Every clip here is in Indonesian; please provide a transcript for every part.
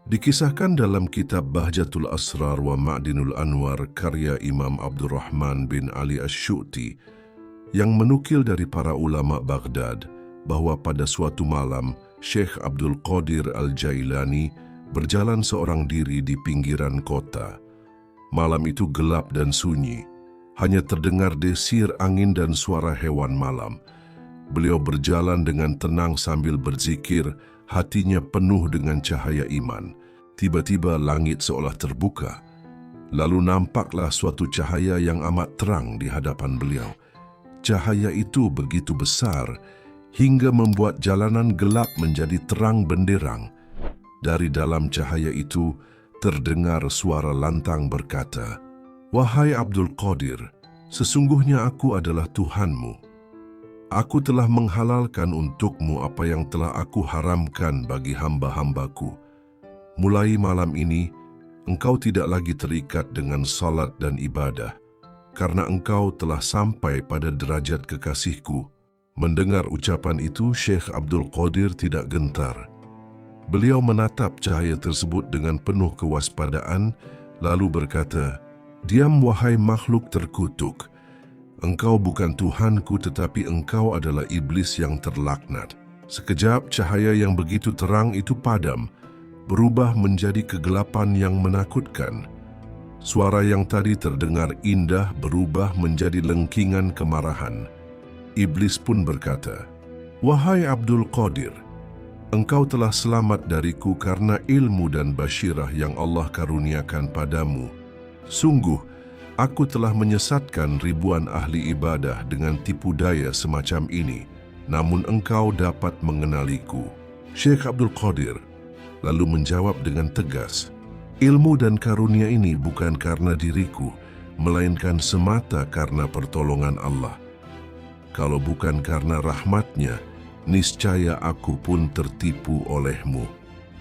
Dikisahkan dalam kitab Bahjatul Asrar wa Ma'dinul Anwar karya Imam Abdurrahman bin Ali Asy-Syu'ti yang menukil dari para ulama Baghdad bahwa pada suatu malam Syekh Abdul Qadir Al-Jailani berjalan seorang diri di pinggiran kota. Malam itu gelap dan sunyi, hanya terdengar desir angin dan suara hewan malam. Beliau berjalan dengan tenang sambil berzikir, hatinya penuh dengan cahaya iman. Tiba-tiba langit seolah terbuka. Lalu nampaklah suatu cahaya yang amat terang di hadapan beliau. Cahaya itu begitu besar hingga membuat jalanan gelap menjadi terang benderang. Dari dalam cahaya itu terdengar suara lantang berkata, "Wahai Abdul Qadir, sesungguhnya aku adalah Tuhanmu. Aku telah menghalalkan untukmu apa yang telah aku haramkan bagi hamba-hambaku. Mulai malam ini, engkau tidak lagi terikat dengan salat dan ibadah, karena engkau telah sampai pada derajat kekasihku." Mendengar ucapan itu, Syekh Abdul Qadir tidak gentar. Beliau menatap cahaya tersebut dengan penuh kewaspadaan, lalu berkata, "Diam wahai makhluk terkutuk. Engkau bukan Tuhanku, tetapi engkau adalah iblis yang terlaknat." Sekejap cahaya yang begitu terang itu padam, berubah menjadi kegelapan yang menakutkan. Suara yang tadi terdengar indah berubah menjadi lengkingan kemarahan. Iblis pun berkata, "Wahai Abdul Qadir, engkau telah selamat dariku karena ilmu dan basyirah yang Allah karuniakan padamu. Sungguh, aku telah menyesatkan ribuan ahli ibadah dengan tipu daya semacam ini, namun engkau dapat mengenaliku." Syekh Abdul Qadir lalu menjawab dengan tegas, "Ilmu dan karunia ini bukan karena diriku, melainkan semata karena pertolongan Allah. Kalau bukan karena rahmat-Nya, niscaya aku pun tertipu olehmu."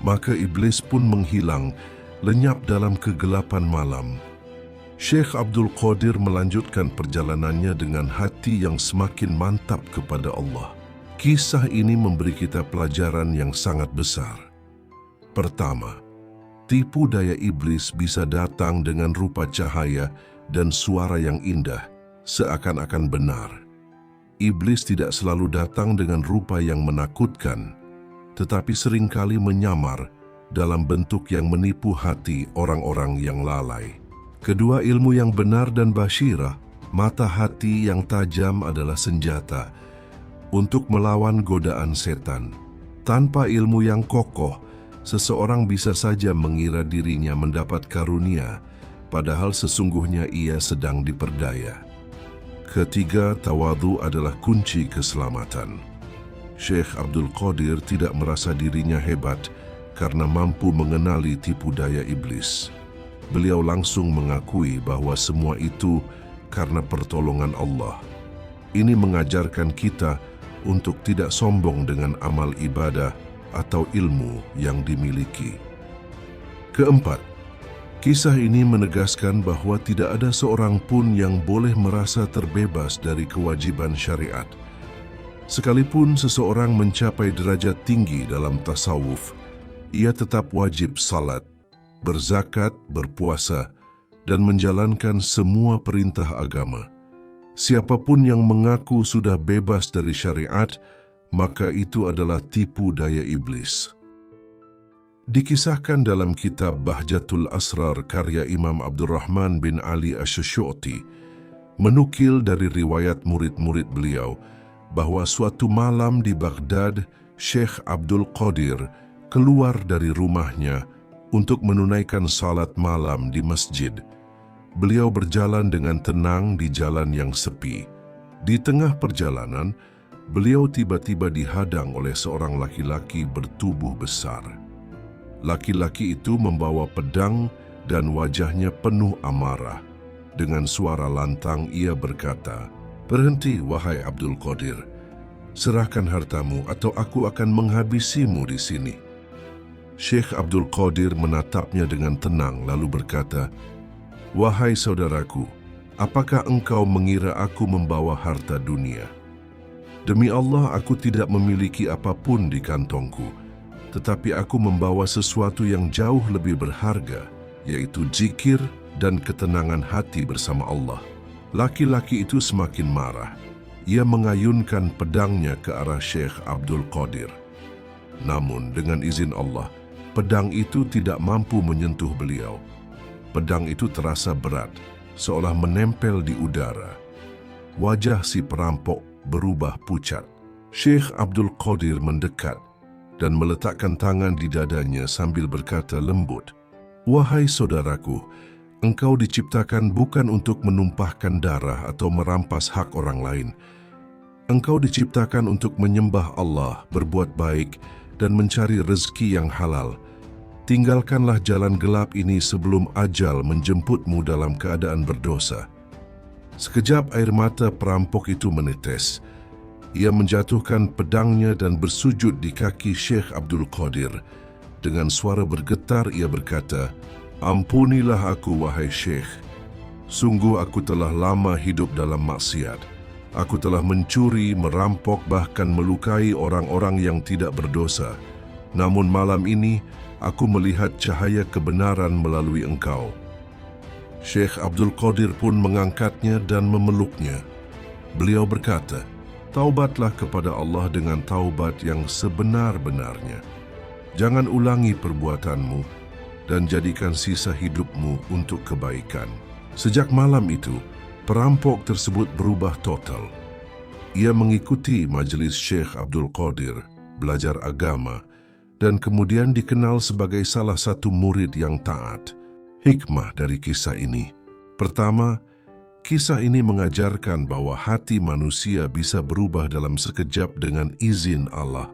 Maka iblis pun menghilang, lenyap dalam kegelapan malam. Syekh Abdul Qadir melanjutkan perjalanannya dengan hati yang semakin mantap kepada Allah. Kisah ini memberi kita pelajaran yang sangat besar. Pertama, tipu daya iblis bisa datang dengan rupa cahaya dan suara yang indah, seakan-akan benar. Iblis tidak selalu datang dengan rupa yang menakutkan, tetapi seringkali menyamar dalam bentuk yang menipu hati orang-orang yang lalai. Kedua, ilmu yang benar dan basyirah, mata hati yang tajam adalah senjata untuk melawan godaan setan. Tanpa ilmu yang kokoh, seseorang bisa saja mengira dirinya mendapat karunia, padahal sesungguhnya ia sedang diperdaya. Ketiga, tawadhu adalah kunci keselamatan. Syekh Abdul Qadir tidak merasa dirinya hebat karena mampu mengenali tipu daya iblis. Beliau langsung mengakui bahwa semua itu karena pertolongan Allah. Ini mengajarkan kita untuk tidak sombong dengan amal ibadah atau ilmu yang dimiliki. Keempat, kisah ini menegaskan bahwa tidak ada seorang pun yang boleh merasa terbebas dari kewajiban syariat. Sekalipun seseorang mencapai derajat tinggi dalam tasawuf, ia tetap wajib salat, berzakat, berpuasa, dan menjalankan semua perintah agama. Siapapun yang mengaku sudah bebas dari syariat, maka itu adalah tipu daya iblis. Dikisahkan dalam kitab Bahjatul Asrar karya Imam Abdurrahman bin Ali Asy-Syu'ti, menukil dari riwayat murid-murid beliau bahwa suatu malam di Baghdad, Syekh Abdul Qadir keluar dari rumahnya untuk menunaikan salat malam di masjid. Beliau berjalan dengan tenang di jalan yang sepi. Di tengah perjalanan, beliau tiba-tiba dihadang oleh seorang laki-laki bertubuh besar. Laki-laki itu membawa pedang dan wajahnya penuh amarah. Dengan suara lantang ia berkata, "Berhenti, wahai Abdul Qadir. Serahkan hartamu atau aku akan menghabisimu di sini." Syekh Abdul Qadir menatapnya dengan tenang lalu berkata, "Wahai saudaraku, apakah engkau mengira aku membawa harta dunia? Demi Allah, aku tidak memiliki apapun di kantongku, tetapi aku membawa sesuatu yang jauh lebih berharga, yaitu zikir dan ketenangan hati bersama Allah." Laki-laki itu semakin marah. Ia mengayunkan pedangnya ke arah Syekh Abdul Qadir. Namun dengan izin Allah, pedang itu tidak mampu menyentuh beliau. Pedang itu terasa berat, seolah menempel di udara. Wajah si perampok berubah pucat. Syekh Abdul Qadir mendekat dan meletakkan tangan di dadanya sambil berkata lembut, "Wahai saudaraku, engkau diciptakan bukan untuk menumpahkan darah atau merampas hak orang lain. Engkau diciptakan untuk menyembah Allah, berbuat baik, dan mencari rezeki yang halal. Tinggalkanlah jalan gelap ini sebelum ajal menjemputmu dalam keadaan berdosa." Sekejap air mata perampok itu menetes. Ia menjatuhkan pedangnya dan bersujud di kaki Syekh Abdul Qadir. Dengan suara bergetar ia berkata, "Ampunilah aku, wahai Syekh. Sungguh aku telah lama hidup dalam maksiat. Aku telah mencuri, merampok, bahkan melukai orang-orang yang tidak berdosa. Namun malam ini, aku melihat cahaya kebenaran melalui engkau." Syekh Abdul Qadir pun mengangkatnya dan memeluknya. Beliau berkata, "Taubatlah kepada Allah dengan taubat yang sebenar-benarnya. Jangan ulangi perbuatanmu dan jadikan sisa hidupmu untuk kebaikan." Sejak malam itu, perampok tersebut berubah total. Ia mengikuti majelis Syekh Abdul Qadir, belajar agama, dan kemudian dikenal sebagai salah satu murid yang taat. Hikmah dari kisah ini: pertama, kisah ini mengajarkan bahwa hati manusia bisa berubah dalam sekejap dengan izin Allah.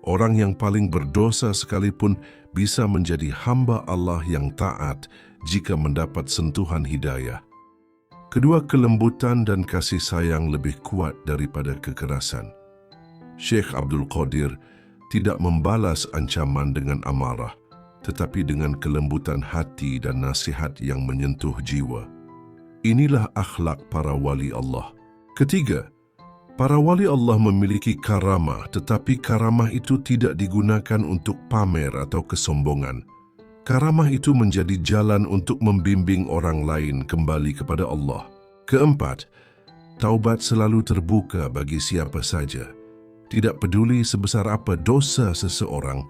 Orang yang paling berdosa sekalipun bisa menjadi hamba Allah yang taat jika mendapat sentuhan hidayah. Kedua, kelembutan dan kasih sayang lebih kuat daripada kekerasan. Syekh Abdul Qadir tidak membalas ancaman dengan amarah, tetapi dengan kelembutan hati dan nasihat yang menyentuh jiwa. Inilah akhlak para wali Allah. Ketiga, para wali Allah memiliki karamah, tetapi karamah itu tidak digunakan untuk pamer atau kesombongan. Karamah itu menjadi jalan untuk membimbing orang lain kembali kepada Allah. Keempat, taubat selalu terbuka bagi siapa saja. Tidak peduli sebesar apa dosa seseorang,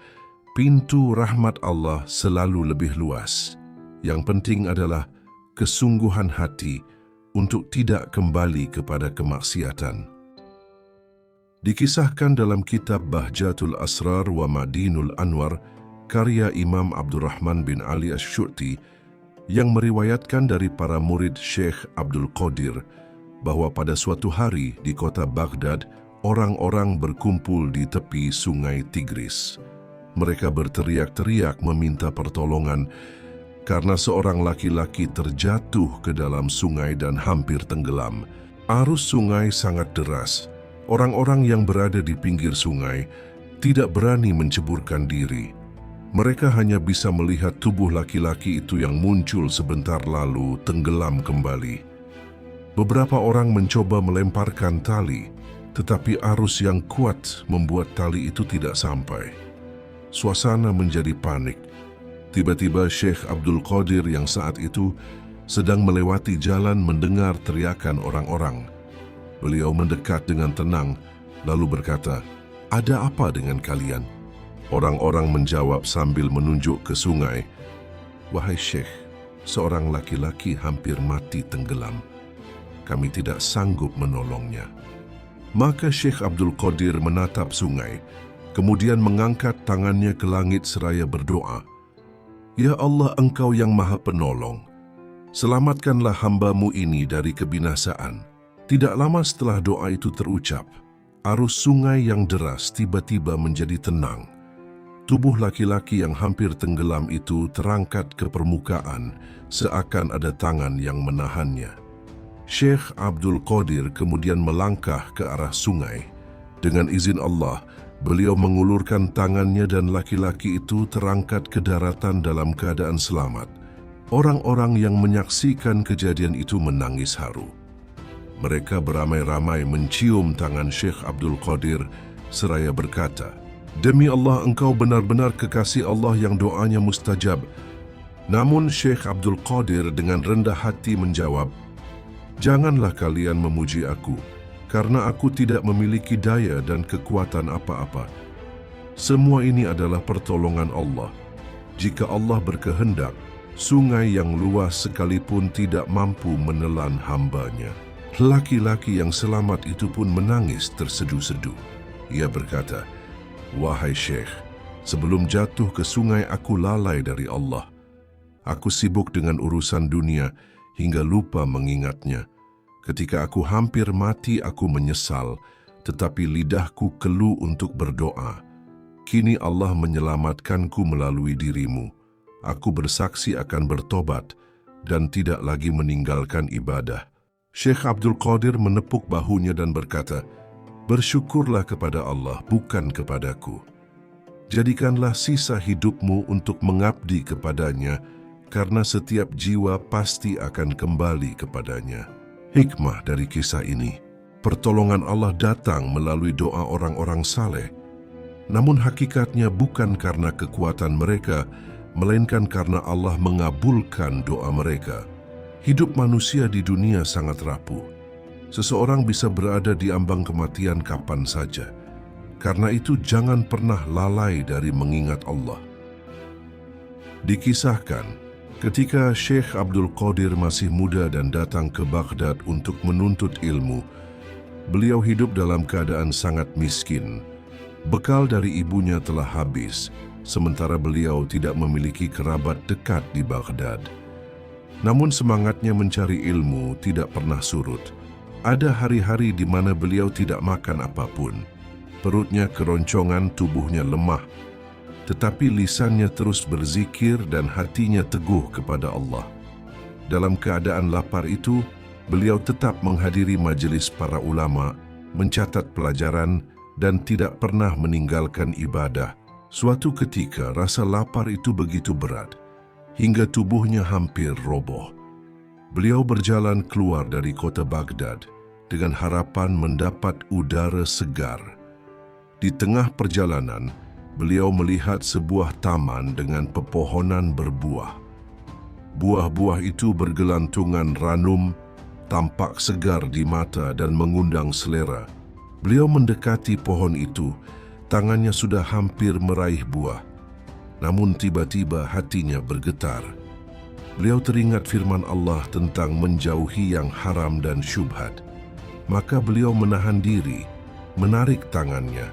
pintu rahmat Allah selalu lebih luas. Yang penting adalah kesungguhan hati untuk tidak kembali kepada kemaksiatan. Dikisahkan dalam kitab Bahjatul Asrar wa Ma'dinul Anwar, karya Imam Abdurrahman bin Ali Asy-Syu'ti, yang meriwayatkan dari para murid Syekh Abdul Qadir, bahwa pada suatu hari di kota Baghdad, orang-orang berkumpul di tepi sungai Tigris. Mereka berteriak-teriak meminta pertolongan karena seorang laki-laki terjatuh ke dalam sungai dan hampir tenggelam. Arus sungai sangat deras. Orang-orang yang berada di pinggir sungai tidak berani menceburkan diri. Mereka hanya bisa melihat tubuh laki-laki itu yang muncul sebentar lalu tenggelam kembali. Beberapa orang mencoba melemparkan tali, tetapi arus yang kuat membuat tali itu tidak sampai. Suasana menjadi panik. Tiba-tiba Syekh Abdul Qadir yang saat itu sedang melewati jalan mendengar teriakan orang-orang. Beliau mendekat dengan tenang, lalu berkata, "Ada apa dengan kalian?" Orang-orang menjawab sambil menunjuk ke sungai, "Wahai Syekh, seorang laki-laki hampir mati tenggelam. Kami tidak sanggup menolongnya." Maka Syekh Abdul Qadir menatap sungai, kemudian mengangkat tangannya ke langit seraya berdoa, "Ya Allah, Engkau yang Maha Penolong, selamatkanlah hamba-Mu ini dari kebinasaan." Tidak lama setelah doa itu terucap, arus sungai yang deras tiba-tiba menjadi tenang. Tubuh laki-laki yang hampir tenggelam itu terangkat ke permukaan, seakan ada tangan yang menahannya. Syekh Abdul Qadir kemudian melangkah ke arah sungai. Dengan izin Allah, beliau mengulurkan tangannya dan laki-laki itu terangkat ke daratan dalam keadaan selamat. Orang-orang yang menyaksikan kejadian itu menangis haru. Mereka beramai-ramai mencium tangan Syekh Abdul Qadir seraya berkata, Demi Allah, engkau benar-benar kekasih Allah yang doanya mustajab. Namun Syekh Abdul Qadir dengan rendah hati menjawab, janganlah kalian memuji aku, karena aku tidak memiliki daya dan kekuatan apa-apa. Semua ini adalah pertolongan Allah. Jika Allah berkehendak, sungai yang luas sekalipun tidak mampu menelan hambanya. Laki-laki yang selamat itu pun menangis terseduh-seduh. Ia berkata, wahai Syekh, sebelum jatuh ke sungai aku lalai dari Allah. Aku sibuk dengan urusan dunia hingga lupa mengingatnya. Ketika aku hampir mati aku menyesal, tetapi lidahku keluh untuk berdoa. Kini Allah menyelamatkanku melalui dirimu. Aku bersaksi akan bertobat dan tidak lagi meninggalkan ibadah. Syekh Abdul Qadir menepuk bahunya dan berkata, bersyukurlah kepada Allah, bukan kepadaku. Jadikanlah sisa hidupmu untuk mengabdi kepadanya, karena setiap jiwa pasti akan kembali kepadanya. Hikmah dari kisah ini, pertolongan Allah datang melalui doa orang-orang saleh. Namun hakikatnya bukan karena kekuatan mereka, melainkan karena Allah mengabulkan doa mereka. Hidup manusia di dunia sangat rapuh. Seseorang bisa berada di ambang kematian kapan saja. Karena itu jangan pernah lalai dari mengingat Allah. Dikisahkan, ketika Syekh Abdul Qadir masih muda dan datang ke Baghdad untuk menuntut ilmu, beliau hidup dalam keadaan sangat miskin. Bekal dari ibunya telah habis, sementara beliau tidak memiliki kerabat dekat di Baghdad. Namun semangatnya mencari ilmu tidak pernah surut. Ada hari-hari di mana beliau tidak makan apapun. Perutnya keroncongan, tubuhnya lemah. Tetapi lisannya terus berzikir dan hatinya teguh kepada Allah. Dalam keadaan lapar itu, beliau tetap menghadiri majelis para ulama, mencatat pelajaran, dan tidak pernah meninggalkan ibadah. Suatu ketika rasa lapar itu begitu berat, hingga tubuhnya hampir roboh. Beliau berjalan keluar dari kota Baghdad dengan harapan mendapat udara segar. Di tengah perjalanan, beliau melihat sebuah taman dengan pepohonan berbuah. Buah-buah itu bergelantungan ranum, tampak segar di mata dan mengundang selera. Beliau mendekati pohon itu, tangannya sudah hampir meraih buah. Namun tiba-tiba hatinya bergetar. Beliau teringat firman Allah tentang menjauhi yang haram dan syubhat. Maka beliau menahan diri, menarik tangannya,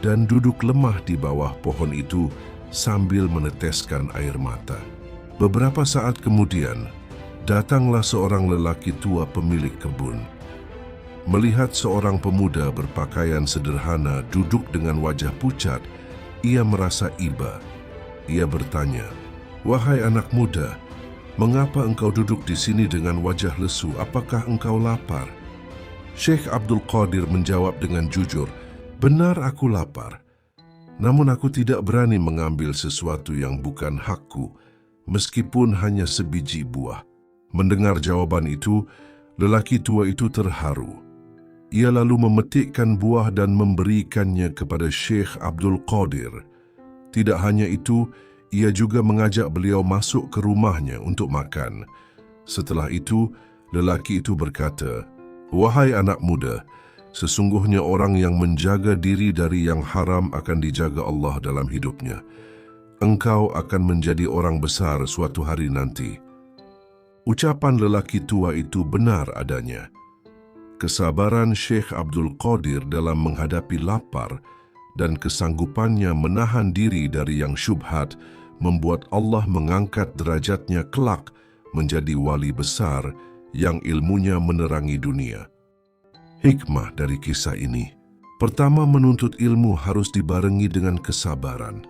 dan duduk lemah di bawah pohon itu sambil meneteskan air mata. Beberapa saat kemudian, datanglah seorang lelaki tua pemilik kebun. Melihat seorang pemuda berpakaian sederhana duduk dengan wajah pucat, ia merasa iba. Ia bertanya, wahai anak muda, mengapa engkau duduk di sini dengan wajah lesu? Apakah engkau lapar? Syekh Abdul Qadir menjawab dengan jujur, benar aku lapar. Namun aku tidak berani mengambil sesuatu yang bukan hakku, meskipun hanya sebiji buah. Mendengar jawaban itu, lelaki tua itu terharu. Ia lalu memetikkan buah dan memberikannya kepada Syekh Abdul Qadir. Tidak hanya itu, ia juga mengajak beliau masuk ke rumahnya untuk makan. Setelah itu, lelaki itu berkata, wahai anak muda, sesungguhnya orang yang menjaga diri dari yang haram akan dijaga Allah dalam hidupnya. Engkau akan menjadi orang besar suatu hari nanti. Ucapan lelaki tua itu benar adanya. Kesabaran Syekh Abdul Qadir dalam menghadapi lapar dan kesanggupannya menahan diri dari yang syubhat membuat Allah mengangkat derajatnya kelak menjadi wali besar yang ilmunya menerangi dunia. Hikmah dari kisah ini, pertama, menuntut ilmu harus dibarengi dengan kesabaran.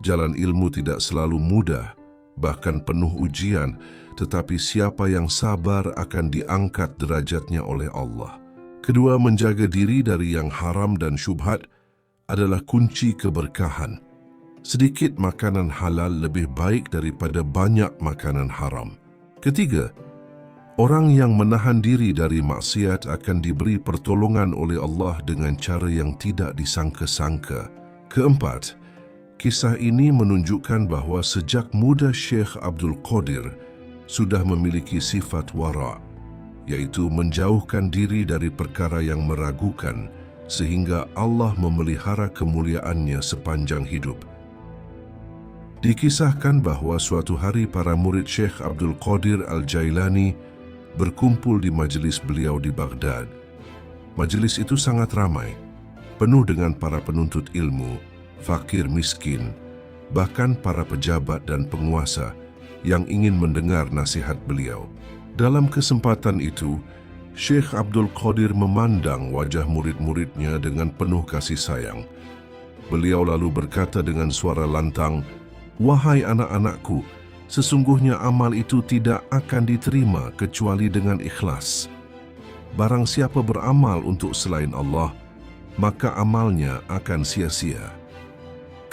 Jalan ilmu tidak selalu mudah, bahkan penuh ujian, tetapi siapa yang sabar akan diangkat derajatnya oleh Allah. Kedua, menjaga diri dari yang haram dan syubhat adalah kunci keberkahan. Sedikit makanan halal lebih baik daripada banyak makanan haram. Ketiga, orang yang menahan diri dari maksiat akan diberi pertolongan oleh Allah dengan cara yang tidak disangka-sangka, Keempat, kisah ini menunjukkan bahwa sejak muda Syekh Abdul Qadir sudah memiliki sifat wara', yaitu menjauhkan diri dari perkara yang meragukan sehingga Allah memelihara kemuliaannya sepanjang hidup. Dikisahkan bahwa suatu hari para murid Syekh Abdul Qadir Al-Jailani berkumpul di majelis beliau di Baghdad. Majelis itu sangat ramai, penuh dengan para penuntut ilmu, fakir miskin, bahkan para pejabat dan penguasa yang ingin mendengar nasihat beliau. Dalam kesempatan itu, Syekh Abdul Qadir memandang wajah murid-muridnya dengan penuh kasih sayang. Beliau lalu berkata dengan suara lantang, "Wahai anak-anakku, sesungguhnya amal itu tidak akan diterima kecuali dengan ikhlas. Barang siapa beramal untuk selain Allah, maka amalnya akan sia-sia.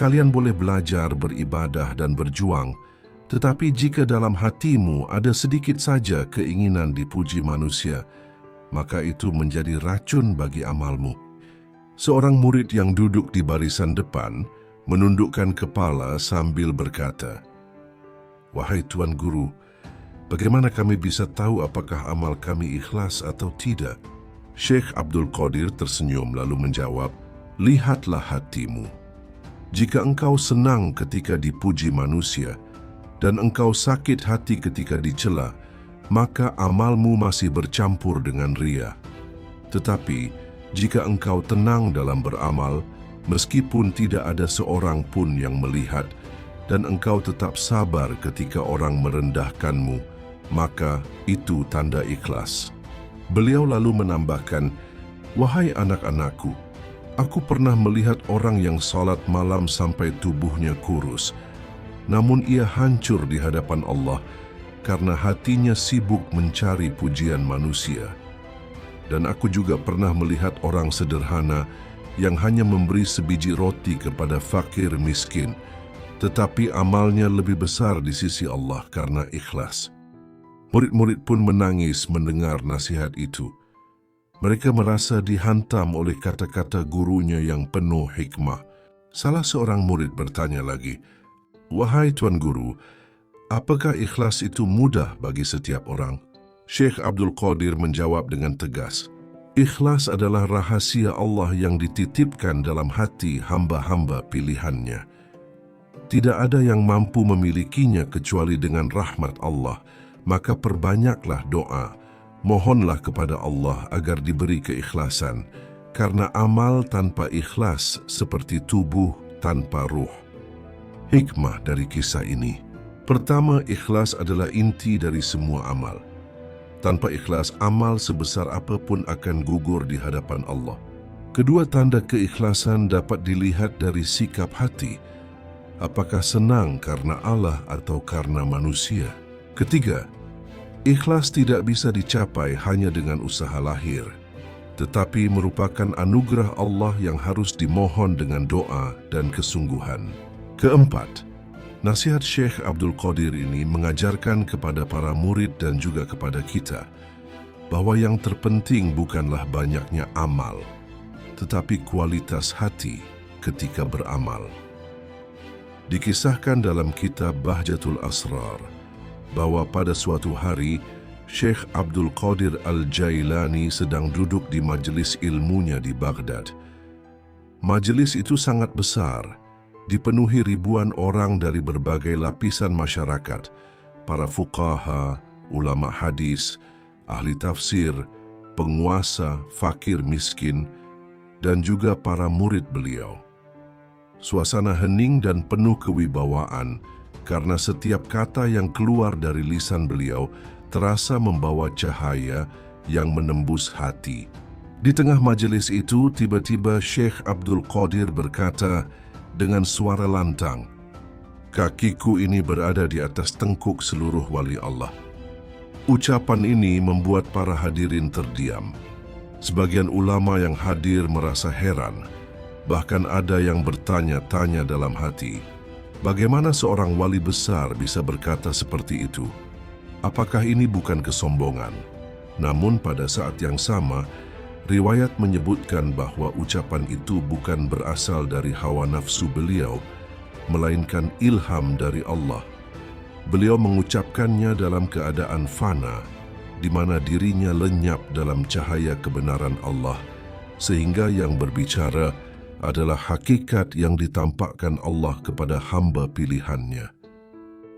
Kalian boleh belajar, beribadah dan berjuang, tetapi jika dalam hatimu ada sedikit saja keinginan dipuji manusia, maka itu menjadi racun bagi amalmu." Seorang murid yang duduk di barisan depan menundukkan kepala sambil berkata, "Wahai Tuan Guru, bagaimana kami bisa tahu apakah amal kami ikhlas atau tidak?" Syekh Abdul Qadir tersenyum lalu menjawab, "Lihatlah hatimu. Jika engkau senang ketika dipuji manusia dan engkau sakit hati ketika dicela, maka amalmu masih bercampur dengan riya. Tetapi jika engkau tenang dalam beramal, meskipun tidak ada seorang pun yang melihat, dan engkau tetap sabar ketika orang merendahkanmu, maka itu tanda ikhlas." Beliau lalu menambahkan, "Wahai anak-anakku, aku pernah melihat orang yang salat malam sampai tubuhnya kurus, namun ia hancur di hadapan Allah karena hatinya sibuk mencari pujian manusia. Dan aku juga pernah melihat orang sederhana yang hanya memberi sebiji roti kepada fakir miskin, tetapi amalnya lebih besar di sisi Allah karena ikhlas." Murid-murid pun menangis mendengar nasihat itu. Mereka merasa dihantam oleh kata-kata gurunya yang penuh hikmah. Salah seorang murid bertanya lagi, "Wahai Tuan Guru, apakah ikhlas itu mudah bagi setiap orang?" Syekh Abdul Qadir menjawab dengan tegas, "Ikhlas adalah rahasia Allah yang dititipkan dalam hati hamba-hamba pilihannya. Tidak ada yang mampu memilikinya kecuali dengan rahmat Allah, maka perbanyaklah doa, mohonlah kepada Allah agar diberi keikhlasan, karena amal tanpa ikhlas seperti tubuh tanpa ruh." Hikmah dari kisah ini: pertama, ikhlas adalah inti dari semua amal. Tanpa ikhlas, amal sebesar apapun akan gugur di hadapan Allah. Kedua, tanda keikhlasan dapat dilihat dari sikap hati. Apakah senang karena Allah atau karena manusia? Ketiga, ikhlas tidak bisa dicapai hanya dengan usaha lahir, tetapi merupakan anugerah Allah yang harus dimohon dengan doa dan kesungguhan. Keempat, nasihat Syekh Abdul Qadir ini mengajarkan kepada para murid dan juga kepada kita bahwa yang terpenting bukanlah banyaknya amal, tetapi kualitas hati ketika beramal. Dikisahkan dalam kitab Bahjatul Asrar bahwa pada suatu hari Syekh Abdul Qadir Al-Jailani sedang duduk di majelis ilmunya di Baghdad. Majelis itu sangat besar, dipenuhi ribuan orang dari berbagai lapisan masyarakat, para fuqaha, ulama hadis, ahli tafsir, penguasa, fakir miskin, dan juga para murid beliau. Suasana hening dan penuh kewibawaan karena setiap kata yang keluar dari lisan beliau terasa membawa cahaya yang menembus hati. Di tengah majelis itu, tiba-tiba Syekh Abdul Qadir berkata dengan suara lantang, "Kakiku ini berada di atas tengkuk seluruh wali Allah." Ucapan ini membuat para hadirin terdiam. Sebagian ulama yang hadir merasa heran, bahkan ada yang bertanya-tanya dalam hati, bagaimana seorang wali besar bisa berkata seperti itu? Apakah ini bukan kesombongan? Namun pada saat yang sama, Riwayat menyebutkan bahwa ucapan itu bukan berasal dari hawa nafsu beliau, melainkan ilham dari Allah. Beliau mengucapkannya dalam keadaan fana, di mana dirinya lenyap dalam cahaya kebenaran Allah, sehingga yang berbicara adalah hakikat yang ditampakkan Allah kepada hamba pilihannya.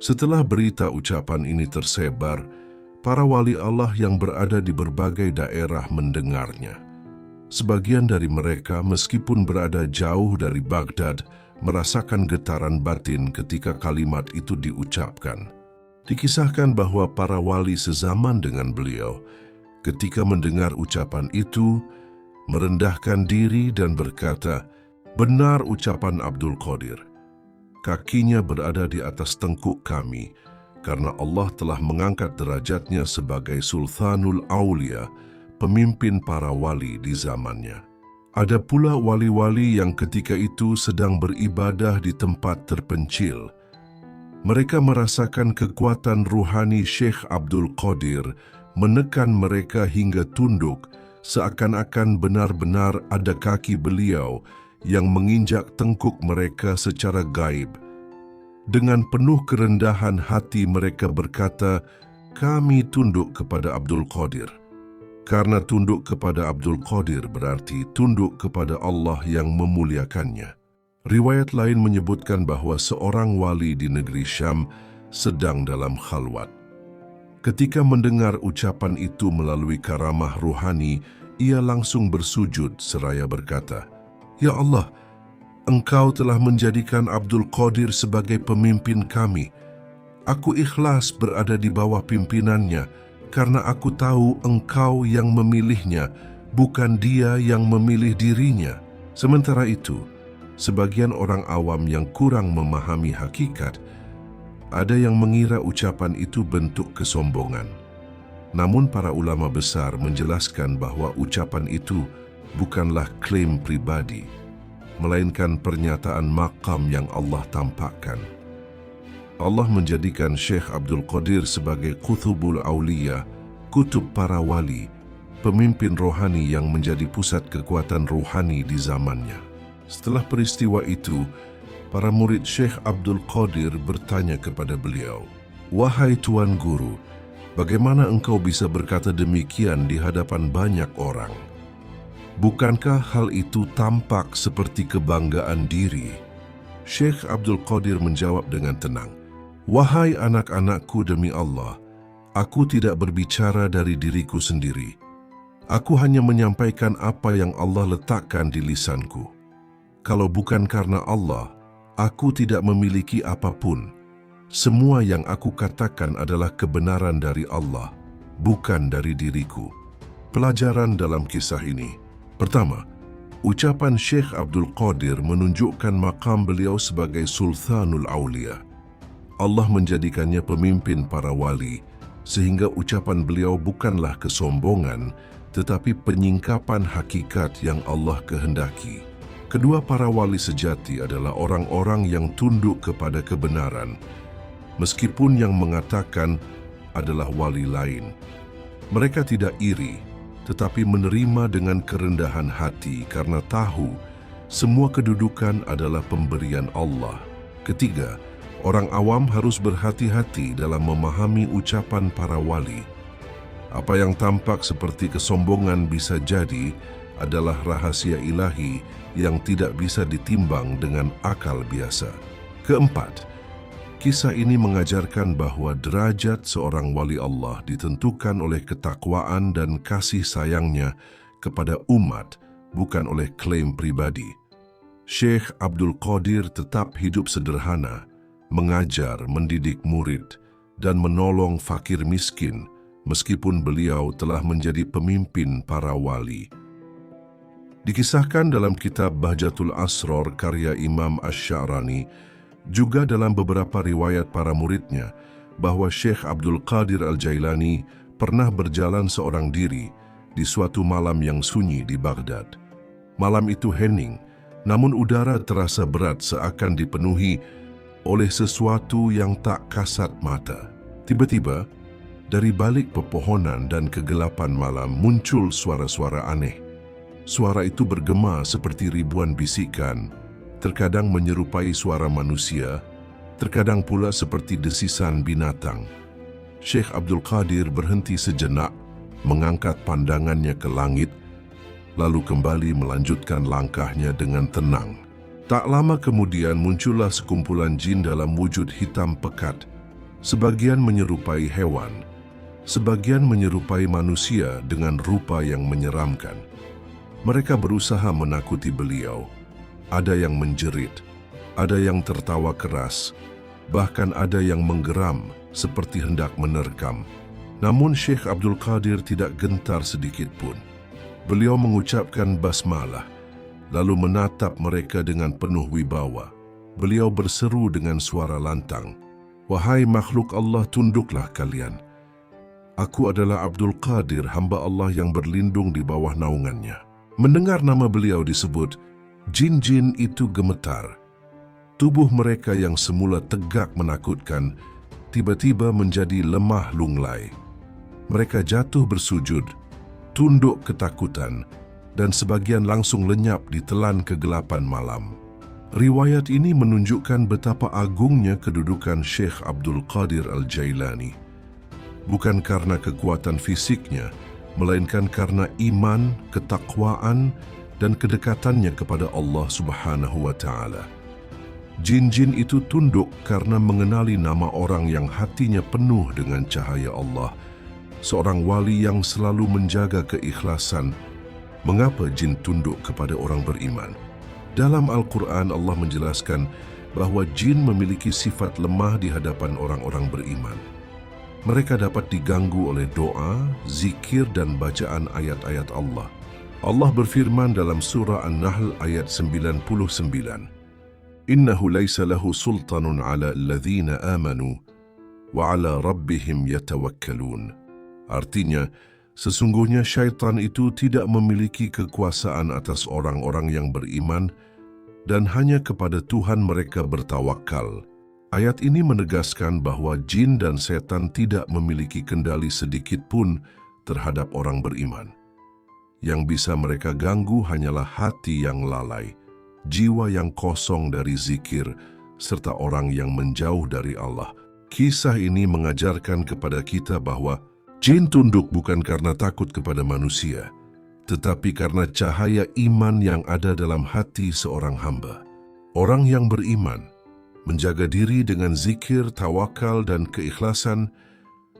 Setelah berita ucapan ini tersebar, para wali Allah yang berada di berbagai daerah mendengarnya. Sebagian dari mereka, meskipun berada jauh dari Baghdad, merasakan getaran batin ketika kalimat itu diucapkan. Dikisahkan bahwa para wali sezaman dengan beliau, ketika mendengar ucapan itu, merendahkan diri dan berkata, "Benar ucapan Abdul Qadir. Kakinya berada di atas tengkuk kami, karena Allah telah mengangkat derajatnya sebagai Sultanul Aulia, pemimpin para wali di zamannya." Ada pula wali-wali yang ketika itu sedang beribadah di tempat terpencil. Mereka merasakan kekuatan ruhani Syekh Abdul Qadir menekan mereka hingga tunduk, seakan-akan benar-benar ada kaki beliau yang menginjak tengkuk mereka secara gaib. Dengan penuh kerendahan hati mereka berkata, "Kami tunduk kepada Abdul Qadir." Karena tunduk kepada Abdul Qadir berarti tunduk kepada Allah yang memuliakannya. Riwayat lain menyebutkan bahwa seorang wali di negeri Syam sedang dalam khalwat. Ketika mendengar ucapan itu melalui karamah ruhani, ia langsung bersujud seraya berkata, "Ya Allah, Engkau telah menjadikan Abdul Qadir sebagai pemimpin kami. Aku ikhlas berada di bawah pimpinannya, karena aku tahu Engkau yang memilihnya, bukan dia yang memilih dirinya." Sementara itu, sebagian orang awam yang kurang memahami hakikat, ada yang mengira ucapan itu bentuk kesombongan. Namun para ulama besar menjelaskan bahwa ucapan itu bukanlah klaim pribadi, melainkan pernyataan maqam yang Allah tampakkan. Allah menjadikan Syekh Abdul Qadir sebagai Qutubul Aulia, kutub para wali, pemimpin rohani yang menjadi pusat kekuatan rohani di zamannya. Setelah peristiwa itu, para murid Syekh Abdul Qadir bertanya kepada beliau, "Wahai Tuan Guru, bagaimana engkau bisa berkata demikian di hadapan banyak orang? Bukankah hal itu tampak seperti kebanggaan diri?" Syekh Abdul Qadir menjawab dengan tenang, "Wahai anak-anakku, demi Allah, aku tidak berbicara dari diriku sendiri. Aku hanya menyampaikan apa yang Allah letakkan di lisanku. Kalau bukan karena Allah, aku tidak memiliki apapun. Semua yang aku katakan adalah kebenaran dari Allah, bukan dari diriku." Pelajaran dalam kisah ini: pertama, ucapan Syekh Abdul Qadir menunjukkan makam beliau sebagai Sultanul Aulia. Allah menjadikannya pemimpin para wali, sehingga ucapan beliau bukanlah kesombongan, tetapi penyingkapan hakikat yang Allah kehendaki. Kedua, para wali sejati adalah orang-orang yang tunduk kepada kebenaran, meskipun yang mengatakan adalah wali lain. Mereka tidak iri, tetapi menerima dengan kerendahan hati karena tahu semua kedudukan adalah pemberian Allah. Ketiga, orang awam harus berhati-hati dalam memahami ucapan para wali. Apa yang tampak seperti kesombongan bisa jadi adalah rahasia ilahi yang tidak bisa ditimbang dengan akal biasa. Keempat, kisah ini mengajarkan bahwa derajat seorang wali Allah ditentukan oleh ketakwaan dan kasih sayangnya kepada umat, bukan oleh klaim pribadi. Syekh Abdul Qadir tetap hidup sederhana, mengajar, mendidik murid, dan menolong fakir miskin, meskipun beliau telah menjadi pemimpin para wali. Dikisahkan dalam kitab Bahjatul Asrar karya Imam Asy-Sya'rani, juga dalam beberapa riwayat para muridnya, bahwa Syekh Abdul Qadir Al-Jailani pernah berjalan seorang diri di suatu malam yang sunyi di Baghdad. Malam itu hening, namun udara terasa berat seakan dipenuhi oleh sesuatu yang tak kasat mata. Tiba-tiba, dari balik pepohonan dan kegelapan malam muncul suara-suara aneh. Suara itu bergema seperti ribuan bisikan, terkadang menyerupai suara manusia, terkadang pula seperti desisan binatang. Syekh Abdul Qadir berhenti sejenak, mengangkat pandangannya ke langit, lalu kembali melanjutkan langkahnya dengan tenang. Tak lama kemudian muncullah sekumpulan jin dalam wujud hitam pekat. Sebagian menyerupai hewan, sebagian menyerupai manusia dengan rupa yang menyeramkan. Mereka berusaha menakuti beliau. Ada yang menjerit, ada yang tertawa keras, bahkan ada yang menggeram seperti hendak menerkam. Namun Syekh Abdul Qadir tidak gentar sedikit pun. Beliau mengucapkan basmalah, lalu menatap mereka dengan penuh wibawa. Beliau berseru dengan suara lantang, "Wahai makhluk Allah, tunduklah kalian. Aku adalah Abdul Qadir, hamba Allah yang berlindung di bawah naungannya." Mendengar nama beliau disebut, jin-jin itu gemetar. Tubuh mereka yang semula tegak menakutkan, tiba-tiba menjadi lemah lunglai. Mereka jatuh bersujud, tunduk ketakutan, dan sebagian langsung lenyap di telan kegelapan malam. Riwayat ini menunjukkan betapa agungnya kedudukan Syekh Abdul Qadir Al-Jailani. Bukan karena kekuatan fisiknya, melainkan karena iman, ketakwaan, dan kedekatannya kepada Allah Subhanahu wa Ta'ala. Jin-jin itu tunduk karena mengenali nama orang yang hatinya penuh dengan cahaya Allah, seorang wali yang selalu menjaga keikhlasan. Mengapa jin tunduk kepada orang beriman? Dalam Al-Quran Allah menjelaskan bahwa jin memiliki sifat lemah di hadapan orang-orang beriman. Mereka dapat diganggu oleh doa, zikir, dan bacaan ayat-ayat Allah. Allah berfirman dalam surah An-Nahl ayat 99, "Innahu laysa lahu sultanun ala alladhina amanu wa ala rabbihim yatawakkalun." Artinya, sesungguhnya syaitan itu tidak memiliki kekuasaan atas orang-orang yang beriman dan hanya kepada Tuhan mereka bertawakal. Ayat ini menegaskan bahwa jin dan setan tidak memiliki kendali sedikit pun terhadap orang beriman. Yang bisa mereka ganggu hanyalah hati yang lalai, jiwa yang kosong dari zikir, serta orang yang menjauh dari Allah. Kisah ini mengajarkan kepada kita bahwa jin tunduk bukan karena takut kepada manusia, tetapi karena cahaya iman yang ada dalam hati seorang hamba. Orang yang beriman, menjaga diri dengan zikir, tawakal, dan keikhlasan,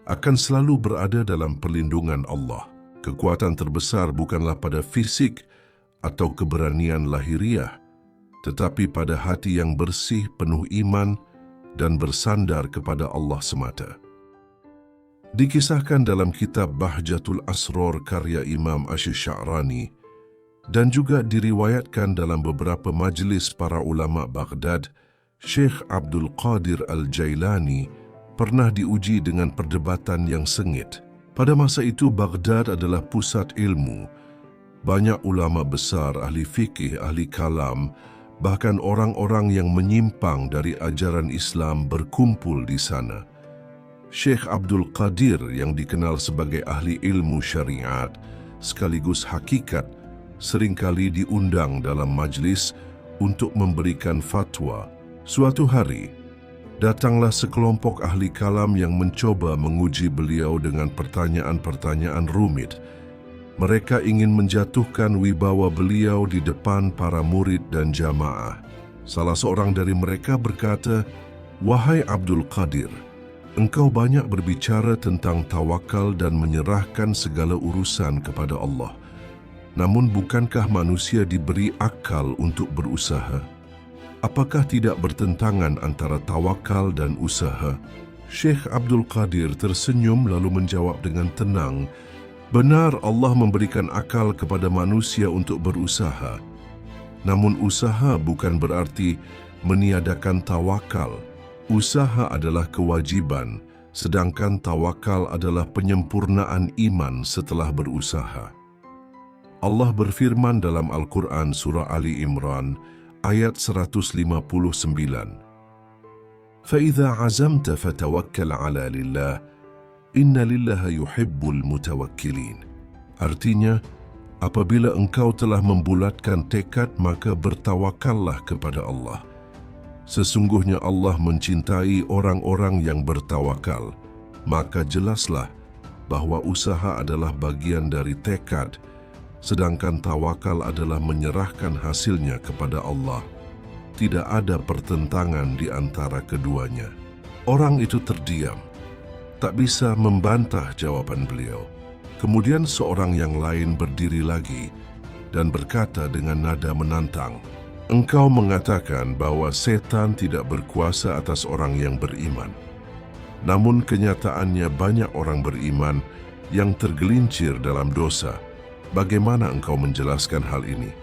akan selalu berada dalam perlindungan Allah. Kekuatan terbesar bukanlah pada fisik atau keberanian lahiriah, tetapi pada hati yang bersih, penuh iman, dan bersandar kepada Allah semata. Dikisahkan dalam kitab Bahjatul Asrar karya Imam Asy-Sya'rani, dan juga diriwayatkan dalam beberapa majlis para ulama Baghdad, Syekh Abdul Qadir Al-Jailani pernah diuji dengan perdebatan yang sengit. Pada masa itu Baghdad adalah pusat ilmu. Banyak ulama besar, ahli fikih, ahli kalam, bahkan orang-orang yang menyimpang dari ajaran Islam berkumpul di sana. Syekh Abdul Qadir yang dikenal sebagai ahli ilmu syariat sekaligus hakikat seringkali diundang dalam majlis untuk memberikan fatwa. Suatu hari, datanglah sekelompok ahli kalam yang mencoba menguji beliau dengan pertanyaan-pertanyaan rumit. Mereka ingin menjatuhkan wibawa beliau di depan para murid dan jamaah. Salah seorang dari mereka berkata, "Wahai Abdul Qadir, engkau banyak berbicara tentang tawakal dan menyerahkan segala urusan kepada Allah. Namun bukankah manusia diberi akal untuk berusaha? Apakah tidak bertentangan antara tawakal dan usaha?" Syekh Abdul Qadir tersenyum lalu menjawab dengan tenang, "Benar, Allah memberikan akal kepada manusia untuk berusaha. Namun usaha bukan berarti meniadakan tawakal. Usaha adalah kewajiban, sedangkan tawakal adalah penyempurnaan iman setelah berusaha." Allah berfirman dalam Al-Quran surah Ali Imran, ayat 159. "Fa'idha azamta fatawakkal ala lillah, inna lillaha yuhibbul mutawakkilin." Artinya, Apabila engkau telah membulatkan tekad, maka bertawakallah kepada Allah. Sesungguhnya Allah mencintai orang-orang yang bertawakal. Maka jelaslah bahwa usaha adalah bagian dari tekad, sedangkan tawakal adalah menyerahkan hasilnya kepada Allah. Tidak ada pertentangan di antara keduanya. Orang itu terdiam, tak bisa membantah jawaban beliau. Kemudian seorang yang lain berdiri lagi dan berkata dengan nada menantang, "Engkau mengatakan bahwa setan tidak berkuasa atas orang yang beriman. Namun kenyataannya banyak orang beriman yang tergelincir dalam dosa. Bagaimana engkau menjelaskan hal ini?"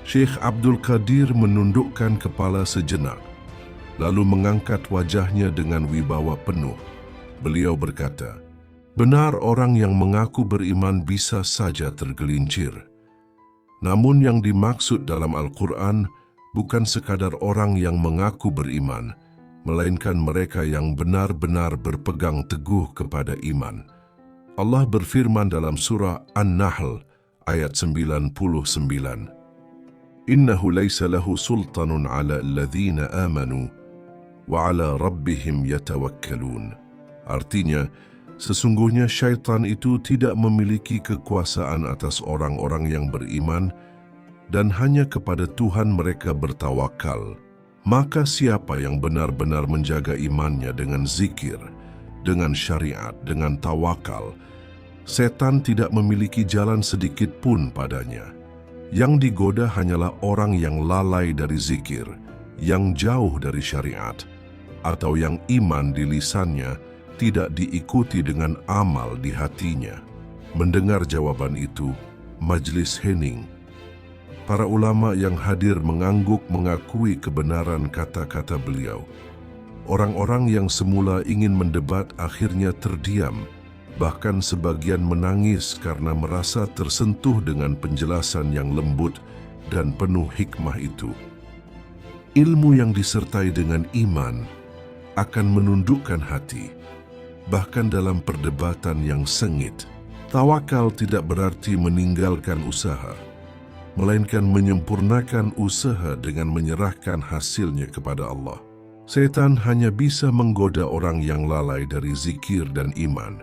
Syekh Abdul Qadir menundukkan kepala sejenak, lalu mengangkat wajahnya dengan wibawa penuh. Beliau berkata, "Benar, orang yang mengaku beriman bisa saja tergelincir. Namun yang dimaksud dalam Al-Quran bukan sekadar orang yang mengaku beriman, melainkan mereka yang benar-benar berpegang teguh kepada iman." Allah berfirman dalam surah An-Nahl ayat 99, "Innahu laysa lahu sultanun ala alladhina amanu wa ala rabbihim yatawakkalun." Artinya, sesungguhnya syaitan itu tidak memiliki kekuasaan atas orang-orang yang beriman dan hanya kepada Tuhan mereka bertawakal. Maka siapa yang benar-benar menjaga imannya dengan zikir, dengan syariat, dengan tawakal, setan tidak memiliki jalan sedikit pun padanya. Yang digoda hanyalah orang yang lalai dari zikir, yang jauh dari syariat, atau yang iman di lisannya tidak diikuti dengan amal di hatinya. Mendengar jawaban itu, majlis hening. Para ulama yang hadir mengangguk mengakui kebenaran kata-kata beliau. Orang-orang yang semula ingin mendebat akhirnya terdiam, bahkan sebagian menangis karena merasa tersentuh dengan penjelasan yang lembut dan penuh hikmah itu. Ilmu yang disertai dengan iman akan menundukkan hati, bahkan dalam perdebatan yang sengit. Tawakal tidak berarti meninggalkan usaha, melainkan menyempurnakan usaha dengan menyerahkan hasilnya kepada Allah. Setan hanya bisa menggoda orang yang lalai dari zikir dan iman.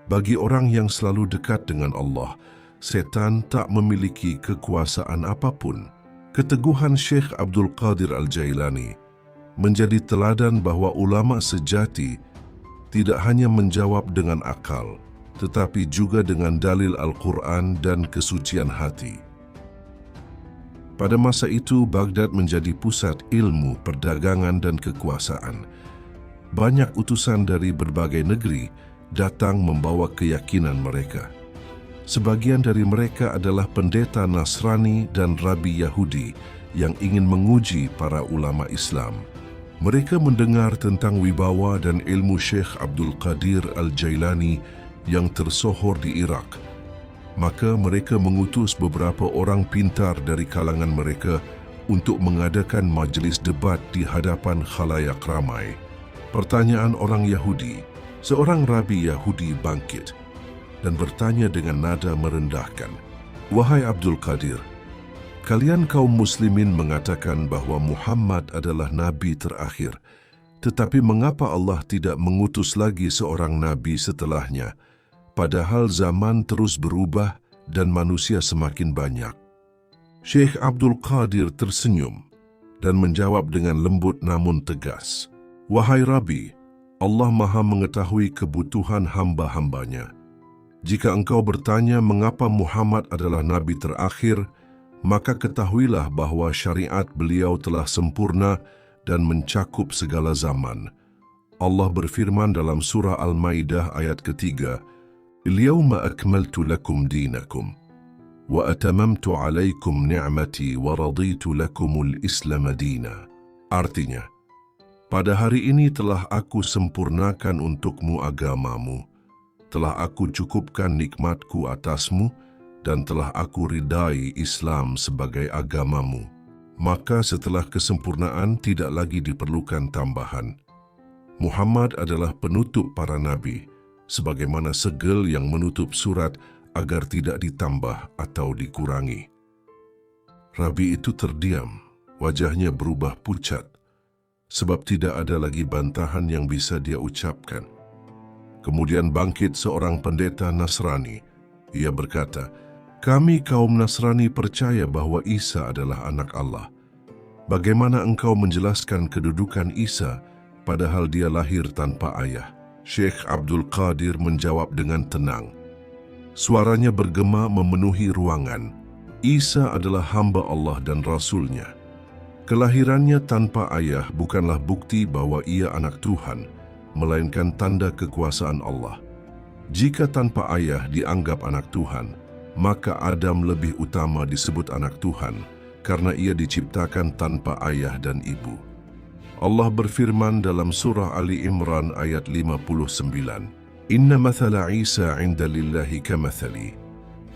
Bagi orang yang selalu dekat dengan Allah, setan tak memiliki kekuasaan apapun. Keteguhan Syekh Abdul Qadir Al-Jailani menjadi teladan bahwa ulama sejati tidak hanya menjawab dengan akal, tetapi juga dengan dalil Al-Quran dan kesucian hati. Pada masa itu, Baghdad menjadi pusat ilmu, perdagangan, dan kekuasaan. Banyak utusan dari berbagai negeri datang membawa keyakinan mereka. Sebagian dari mereka adalah pendeta Nasrani dan rabi Yahudi yang ingin menguji para ulama Islam. Mereka mendengar tentang wibawa dan ilmu Syekh Abdul Qadir Al-Jailani yang tersohor di Irak. Maka mereka mengutus beberapa orang pintar dari kalangan mereka untuk mengadakan majlis debat di hadapan khalayak ramai. Pertanyaan orang Yahudi, seorang rabi Yahudi bangkit dan bertanya dengan nada merendahkan, "Wahai Abdul Qadir, kalian kaum muslimin mengatakan bahwa Muhammad adalah nabi terakhir, tetapi mengapa Allah tidak mengutus lagi seorang nabi setelahnya, padahal zaman terus berubah dan manusia semakin banyak?" Syekh Abdul Qadir tersenyum dan menjawab dengan lembut namun tegas, "Wahai Rabi, Allah Maha mengetahui kebutuhan hamba-hambanya. Jika engkau bertanya mengapa Muhammad adalah nabi terakhir, maka ketahuilah bahwa syariat beliau telah sempurna dan mencakup segala zaman. Allah berfirman dalam surah Al-Maidah ayat ketiga, "Al-yawma akmaltu lakum dinakum, wa atamamtu alaikum ni'mati wa raditu lakumul Islam dina." Artinya, pada hari ini telah aku sempurnakan untukmu agamamu, telah aku cukupkan nikmatku atasmu, dan telah aku ridai Islam sebagai agamamu. Maka setelah kesempurnaan tidak lagi diperlukan tambahan. Muhammad adalah penutup para nabi, sebagaimana segel yang menutup surat agar tidak ditambah atau dikurangi. Rabi itu terdiam, wajahnya berubah pucat, sebab tidak ada lagi bantahan yang bisa dia ucapkan. Kemudian bangkit seorang pendeta Nasrani. Ia berkata, "Kami kaum Nasrani percaya bahwa Isa adalah anak Allah. Bagaimana engkau menjelaskan kedudukan Isa padahal dia lahir tanpa ayah?" Syekh Abdul Qadir menjawab dengan tenang. Suaranya bergema memenuhi ruangan. Isa adalah hamba Allah dan Rasul-Nya. Kelahirannya tanpa ayah bukanlah bukti bahwa ia anak Tuhan, melainkan tanda kekuasaan Allah. Jika tanpa ayah dianggap anak Tuhan, maka Adam lebih utama disebut anak Tuhan, karena ia diciptakan tanpa ayah dan ibu. Allah berfirman dalam surah Ali Imran ayat 59, "Inna mathala Isa 'inda lillahi kamathali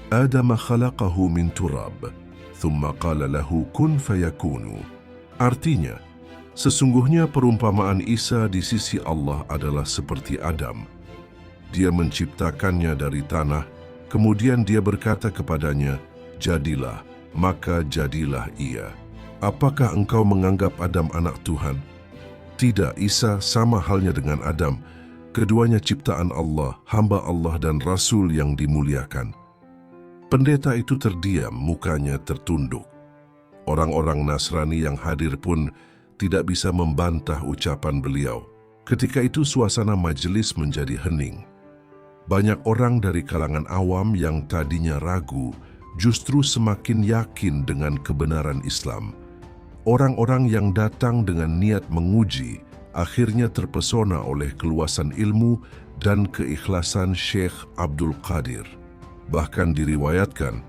Adam khalaqahu min turab, thumma qala lahu kun fayakunu." Artinya, sesungguhnya perumpamaan Isa di sisi Allah adalah seperti Adam. Dia menciptakannya dari tanah, kemudian dia berkata kepadanya, "Jadilah," maka jadilah ia. Apakah engkau menganggap Adam anak Tuhan? Tidak, Isa sama halnya dengan Adam. Keduanya ciptaan Allah, hamba Allah dan Rasul yang dimuliakan. Pendeta itu terdiam, mukanya tertunduk. Orang-orang Nasrani yang hadir pun tidak bisa membantah ucapan beliau. Ketika itu suasana majelis menjadi hening. Banyak orang dari kalangan awam yang tadinya ragu justru semakin yakin dengan kebenaran Islam. Orang-orang yang datang dengan niat menguji akhirnya terpesona oleh keluasan ilmu dan keikhlasan Syekh Abdul Qadir. Bahkan diriwayatkan,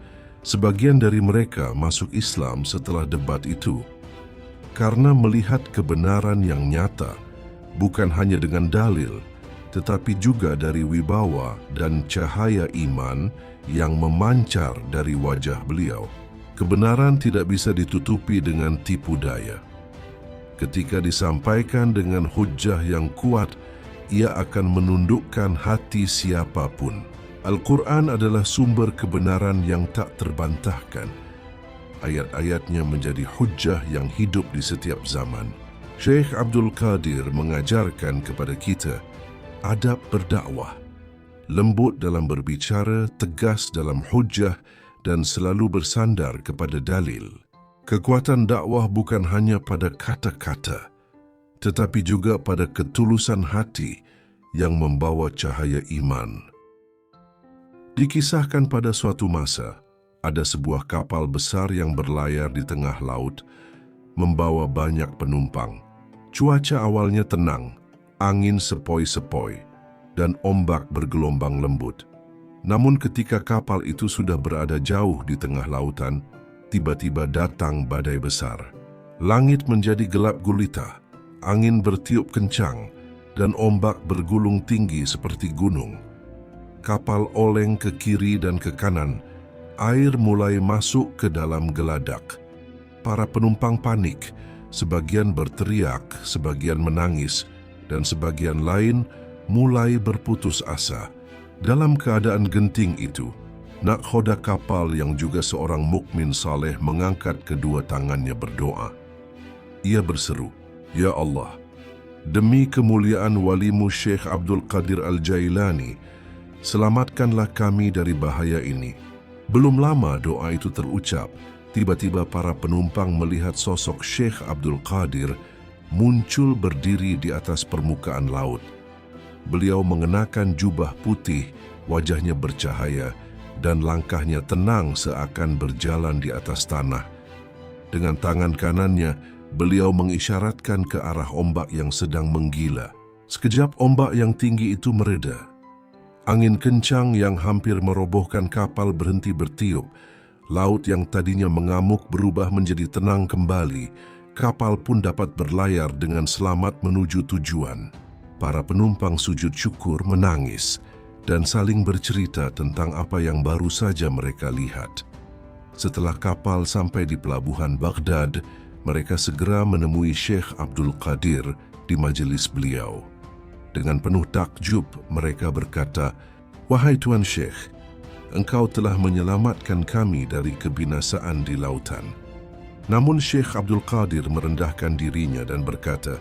sebagian dari mereka masuk Islam setelah debat itu. Karena melihat kebenaran yang nyata, bukan hanya dengan dalil, tetapi juga dari wibawa dan cahaya iman yang memancar dari wajah beliau. Kebenaran tidak bisa ditutupi dengan tipu daya. Ketika disampaikan dengan hujjah yang kuat, ia akan menundukkan hati siapapun. Al-Quran adalah sumber kebenaran yang tak terbantahkan. Ayat-ayatnya menjadi hujjah yang hidup di setiap zaman. Syekh Abdul Qadir mengajarkan kepada kita adab berdakwah, lembut dalam berbicara, tegas dalam hujjah, dan selalu bersandar kepada dalil. Kekuatan dakwah bukan hanya pada kata-kata, tetapi juga pada ketulusan hati yang membawa cahaya iman. Dikisahkan pada suatu masa, ada sebuah kapal besar yang berlayar di tengah laut, membawa banyak penumpang. Cuaca awalnya tenang, angin sepoi-sepoi, dan ombak bergelombang lembut. Namun ketika kapal itu sudah berada jauh di tengah lautan, tiba-tiba datang badai besar. Langit menjadi gelap gulita, angin bertiup kencang, dan ombak bergulung tinggi seperti gunung. Kapal oleng ke kiri dan ke kanan, air mulai masuk ke dalam geladak. Para penumpang panik, sebagian berteriak, sebagian menangis, dan sebagian lain mulai berputus asa. Dalam keadaan genting itu, nakhoda kapal yang juga seorang mukmin saleh mengangkat kedua tangannya berdoa. Ia berseru, "Ya Allah, demi kemuliaan walimu Syekh Abdul Qadir Al-Jailani, selamatkanlah kami dari bahaya ini." Belum lama doa itu terucap, tiba-tiba para penumpang melihat sosok Syekh Abdul Qadir muncul berdiri di atas permukaan laut. Beliau mengenakan jubah putih, wajahnya bercahaya, dan langkahnya tenang seakan berjalan di atas tanah. Dengan tangan kanannya, beliau mengisyaratkan ke arah ombak yang sedang menggila. Sekejap ombak yang tinggi itu mereda. Angin kencang yang hampir merobohkan kapal berhenti bertiup. Laut yang tadinya mengamuk berubah menjadi tenang kembali. Kapal pun dapat berlayar dengan selamat menuju tujuan. Para penumpang sujud syukur menangis dan saling bercerita tentang apa yang baru saja mereka lihat. Setelah kapal sampai di pelabuhan Baghdad, mereka segera menemui Syekh Abdul Qadir di majelis beliau. Dengan penuh takjub, mereka berkata, "Wahai Tuan Syekh, Engkau telah menyelamatkan kami dari kebinasaan di lautan." Namun Syekh Abdul Qadir merendahkan dirinya dan berkata,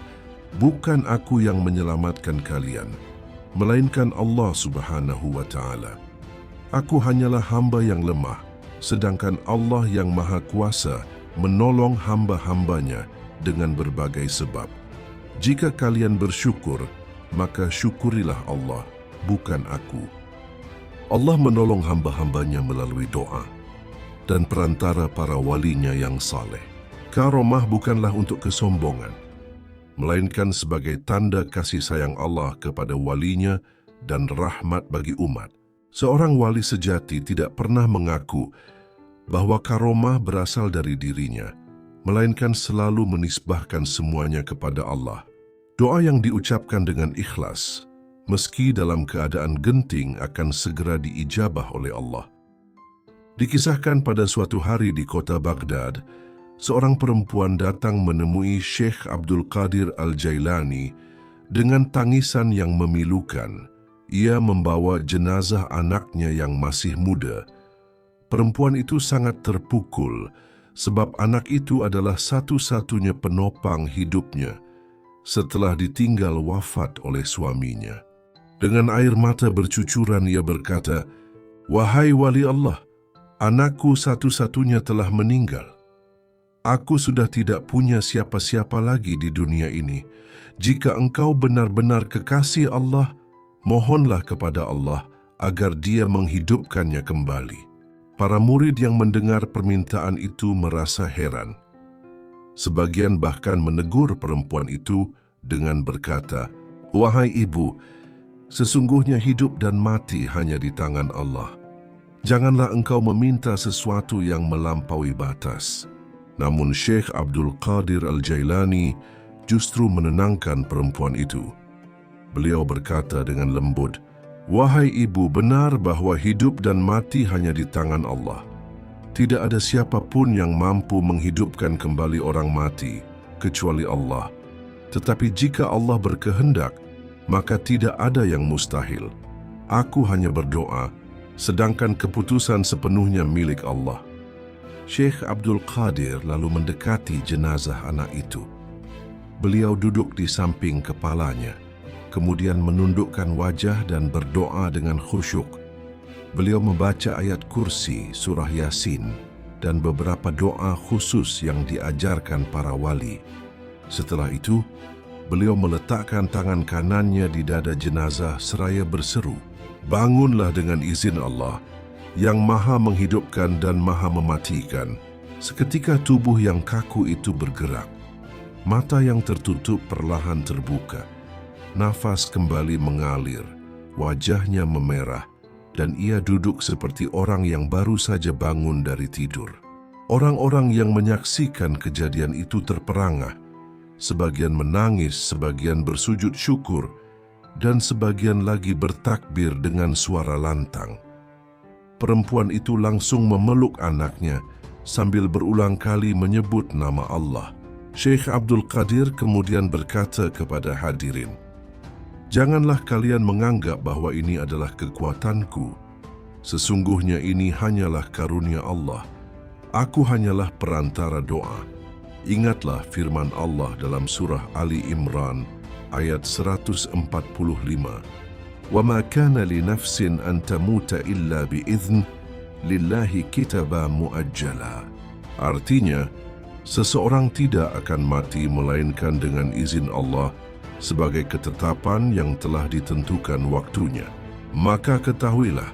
"Bukan aku yang menyelamatkan kalian, melainkan Allah Subhanahu wa Ta'ala. Aku hanyalah hamba yang lemah, sedangkan Allah yang Maha Kuasa menolong hamba-hambanya dengan berbagai sebab. Jika kalian bersyukur, maka syukurilah Allah, bukan aku." Allah menolong hamba-hambanya melalui doa dan perantara para walinya yang saleh. Karomah bukanlah untuk kesombongan, melainkan sebagai tanda kasih sayang Allah kepada walinya dan rahmat bagi umat. Seorang wali sejati tidak pernah mengaku bahwa karomah berasal dari dirinya, melainkan selalu menisbahkan semuanya kepada Allah. Doa yang diucapkan dengan ikhlas, meski dalam keadaan genting, akan segera diijabah oleh Allah. Dikisahkan pada suatu hari di kota Baghdad, seorang perempuan datang menemui Syekh Abdul Qadir Al-Jailani dengan tangisan yang memilukan. Ia membawa jenazah anaknya yang masih muda. Perempuan itu sangat terpukul sebab anak itu adalah satu-satunya penopang hidupnya setelah ditinggal wafat oleh suaminya. Dengan air mata bercucuran ia berkata, "Wahai wali Allah, anakku satu-satunya telah meninggal. Aku sudah tidak punya siapa-siapa lagi di dunia ini. Jika engkau benar-benar kekasih Allah, mohonlah kepada Allah agar Dia menghidupkannya kembali." Para murid yang mendengar permintaan itu merasa heran. Sebagian bahkan menegur perempuan itu dengan berkata, "Wahai ibu, sesungguhnya hidup dan mati hanya di tangan Allah. Janganlah engkau meminta sesuatu yang melampaui batas." Namun Syekh Abdul Qadir Al-Jailani justru menenangkan perempuan itu. Beliau berkata dengan lembut, "Wahai ibu, benar bahwa hidup dan mati hanya di tangan Allah. Tidak ada siapapun yang mampu menghidupkan kembali orang mati, kecuali Allah. Tetapi jika Allah berkehendak, maka tidak ada yang mustahil. Aku hanya berdoa, sedangkan keputusan sepenuhnya milik Allah." Syekh Abdul Qadir lalu mendekati jenazah anak itu. Beliau duduk di samping kepalanya, kemudian menundukkan wajah dan berdoa dengan khusyuk. Beliau membaca ayat kursi, surah Yasin, dan beberapa doa khusus yang diajarkan para wali. Setelah itu, beliau meletakkan tangan kanannya di dada jenazah seraya berseru, "Bangunlah dengan izin Allah, yang maha menghidupkan dan maha mematikan." Seketika tubuh yang kaku itu bergerak. Mata yang tertutup perlahan terbuka. Nafas kembali mengalir, wajahnya memerah, dan ia duduk seperti orang yang baru saja bangun dari tidur. Orang-orang yang menyaksikan kejadian itu terperangah. Sebagian menangis, sebagian bersujud syukur, dan sebagian lagi bertakbir dengan suara lantang. Perempuan itu langsung memeluk anaknya sambil berulang kali menyebut nama Allah. Syekh Abdul Qadir kemudian berkata kepada hadirin, "Janganlah kalian menganggap bahwa ini adalah kekuatanku. Sesungguhnya ini hanyalah karunia Allah. Aku hanyalah perantara doa." Ingatlah firman Allah dalam surah Ali Imran ayat 145. "Wa ma kana li nafsin an tamuta illa bi'idhn lillahi kitaba muajjala." Artinya, seseorang tidak akan mati melainkan dengan izin Allah sebagai ketetapan yang telah ditentukan waktunya. Maka ketahuilah,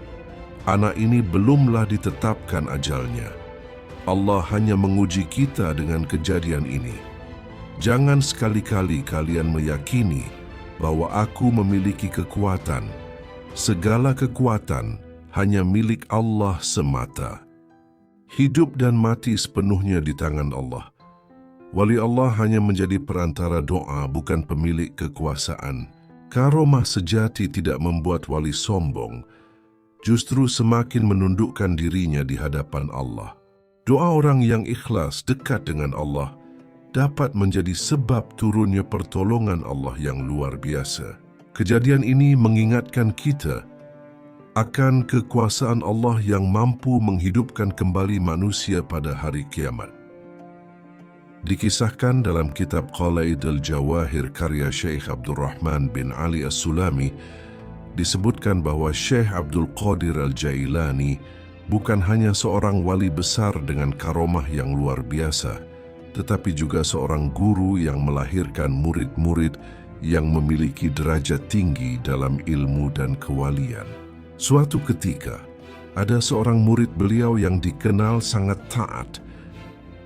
anak ini belumlah ditetapkan ajalnya. Allah hanya menguji kita dengan kejadian ini. Jangan sekali-kali kalian meyakini bahwa aku memiliki kekuatan. Segala kekuatan hanya milik Allah semata. Hidup dan mati sepenuhnya di tangan Allah. Wali Allah hanya menjadi perantara doa, bukan pemilik kekuasaan. Karomah sejati tidak membuat wali sombong, justru semakin menundukkan dirinya di hadapan Allah. Doa orang yang ikhlas dekat dengan Allah dapat menjadi sebab turunnya pertolongan Allah yang luar biasa. Kejadian ini mengingatkan kita akan kekuasaan Allah yang mampu menghidupkan kembali manusia pada hari kiamat. Dikisahkan dalam kitab Qalaid al-Jawahir karya Syekh Abdul Rahman bin Ali As-Sulami, disebutkan bahwa Syekh Abdul Qadir Al-Jailani bukan hanya seorang wali besar dengan karomah yang luar biasa, tetapi juga seorang guru yang melahirkan murid-murid yang memiliki derajat tinggi dalam ilmu dan kewalian. Suatu ketika, ada seorang murid beliau yang dikenal sangat taat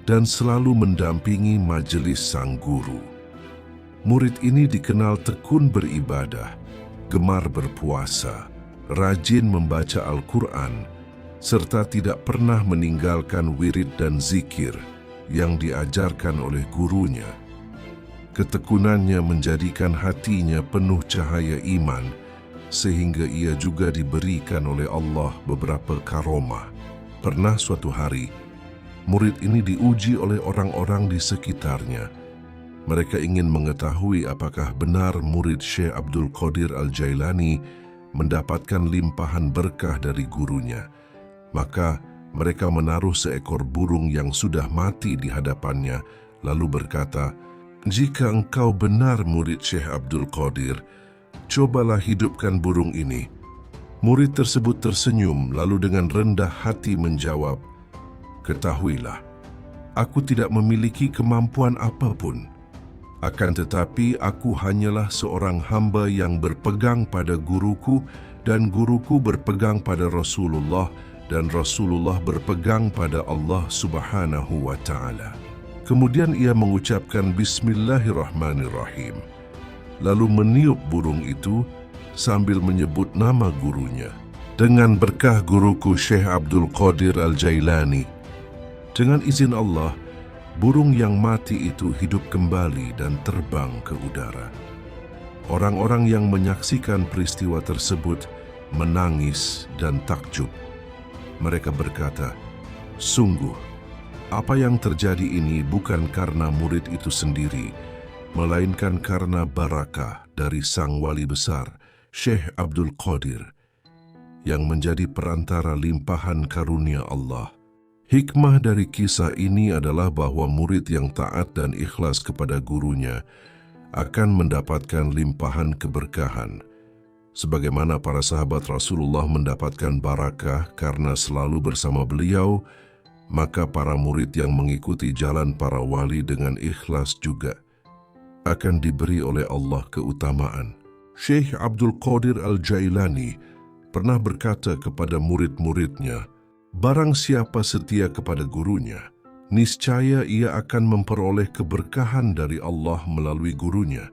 dan selalu mendampingi majelis sang guru. Murid ini dikenal tekun beribadah, gemar berpuasa, rajin membaca Al-Quran, serta tidak pernah meninggalkan wirid dan zikir yang diajarkan oleh gurunya. Ketekunannya menjadikan hatinya penuh cahaya iman, sehingga ia juga diberikan oleh Allah beberapa karomah. Pernah suatu hari, murid ini diuji oleh orang-orang di sekitarnya. Mereka ingin mengetahui apakah benar murid Syekh Abdul Qadir Al-Jailani mendapatkan limpahan berkah dari gurunya. Maka mereka menaruh seekor burung yang sudah mati di hadapannya, lalu berkata, "Jika engkau benar murid Syekh Abdul Qadir, cobalah hidupkan burung ini." Murid tersebut tersenyum, lalu dengan rendah hati menjawab, "Ketahuilah, aku tidak memiliki kemampuan apapun. Akan tetapi aku hanyalah seorang hamba yang berpegang pada guruku, dan guruku berpegang pada Rasulullah, dan Rasulullah berpegang pada Allah Subhanahu wa Ta'ala." Kemudian ia mengucapkan Bismillahirrahmanirrahim, lalu meniup burung itu sambil menyebut nama gurunya. "Dengan berkah guruku Syekh Abdul Qadir Al-Jailani." Dengan izin Allah, burung yang mati itu hidup kembali dan terbang ke udara. Orang-orang yang menyaksikan peristiwa tersebut menangis dan takjub. Mereka berkata, "Sungguh, apa yang terjadi ini bukan karena murid itu sendiri, melainkan karena barakah dari sang wali besar, Syekh Abdul Qadir, yang menjadi perantara limpahan karunia Allah." Hikmah dari kisah ini adalah bahwa murid yang taat dan ikhlas kepada gurunya akan mendapatkan limpahan keberkahan. Sebagaimana para sahabat Rasulullah mendapatkan barakah karena selalu bersama beliau, maka para murid yang mengikuti jalan para wali dengan ikhlas juga akan diberi oleh Allah keutamaan. Syekh Abdul Qadir Al-Jailani pernah berkata kepada murid-muridnya, "Barang siapa setia kepada gurunya, niscaya ia akan memperoleh keberkahan dari Allah melalui gurunya.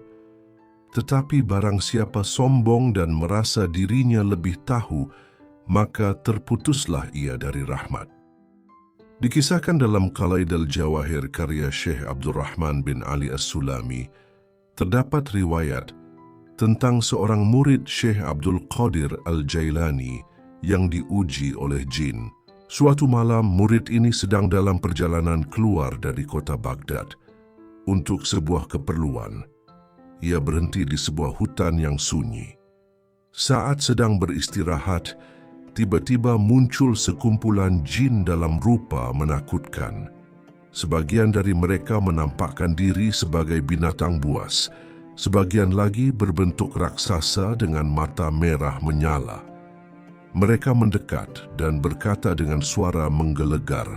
Tetapi barang siapa sombong dan merasa dirinya lebih tahu, maka terputuslah ia dari rahmat." Dikisahkan dalam Qalaid al-Jawahir karya Syekh Abdul Rahman bin Ali As-Sulami, terdapat riwayat tentang seorang murid Syekh Abdul Qadir Al-Jailani yang diuji oleh jin. Suatu malam, murid ini sedang dalam perjalanan keluar dari kota Baghdad untuk sebuah keperluan. Ia berhenti di sebuah hutan yang sunyi. Saat sedang beristirahat, tiba-tiba muncul sekumpulan jin dalam rupa menakutkan. Sebagian dari mereka menampakkan diri sebagai binatang buas, sebagian lagi berbentuk raksasa dengan mata merah menyala. Mereka mendekat dan berkata dengan suara menggelegar,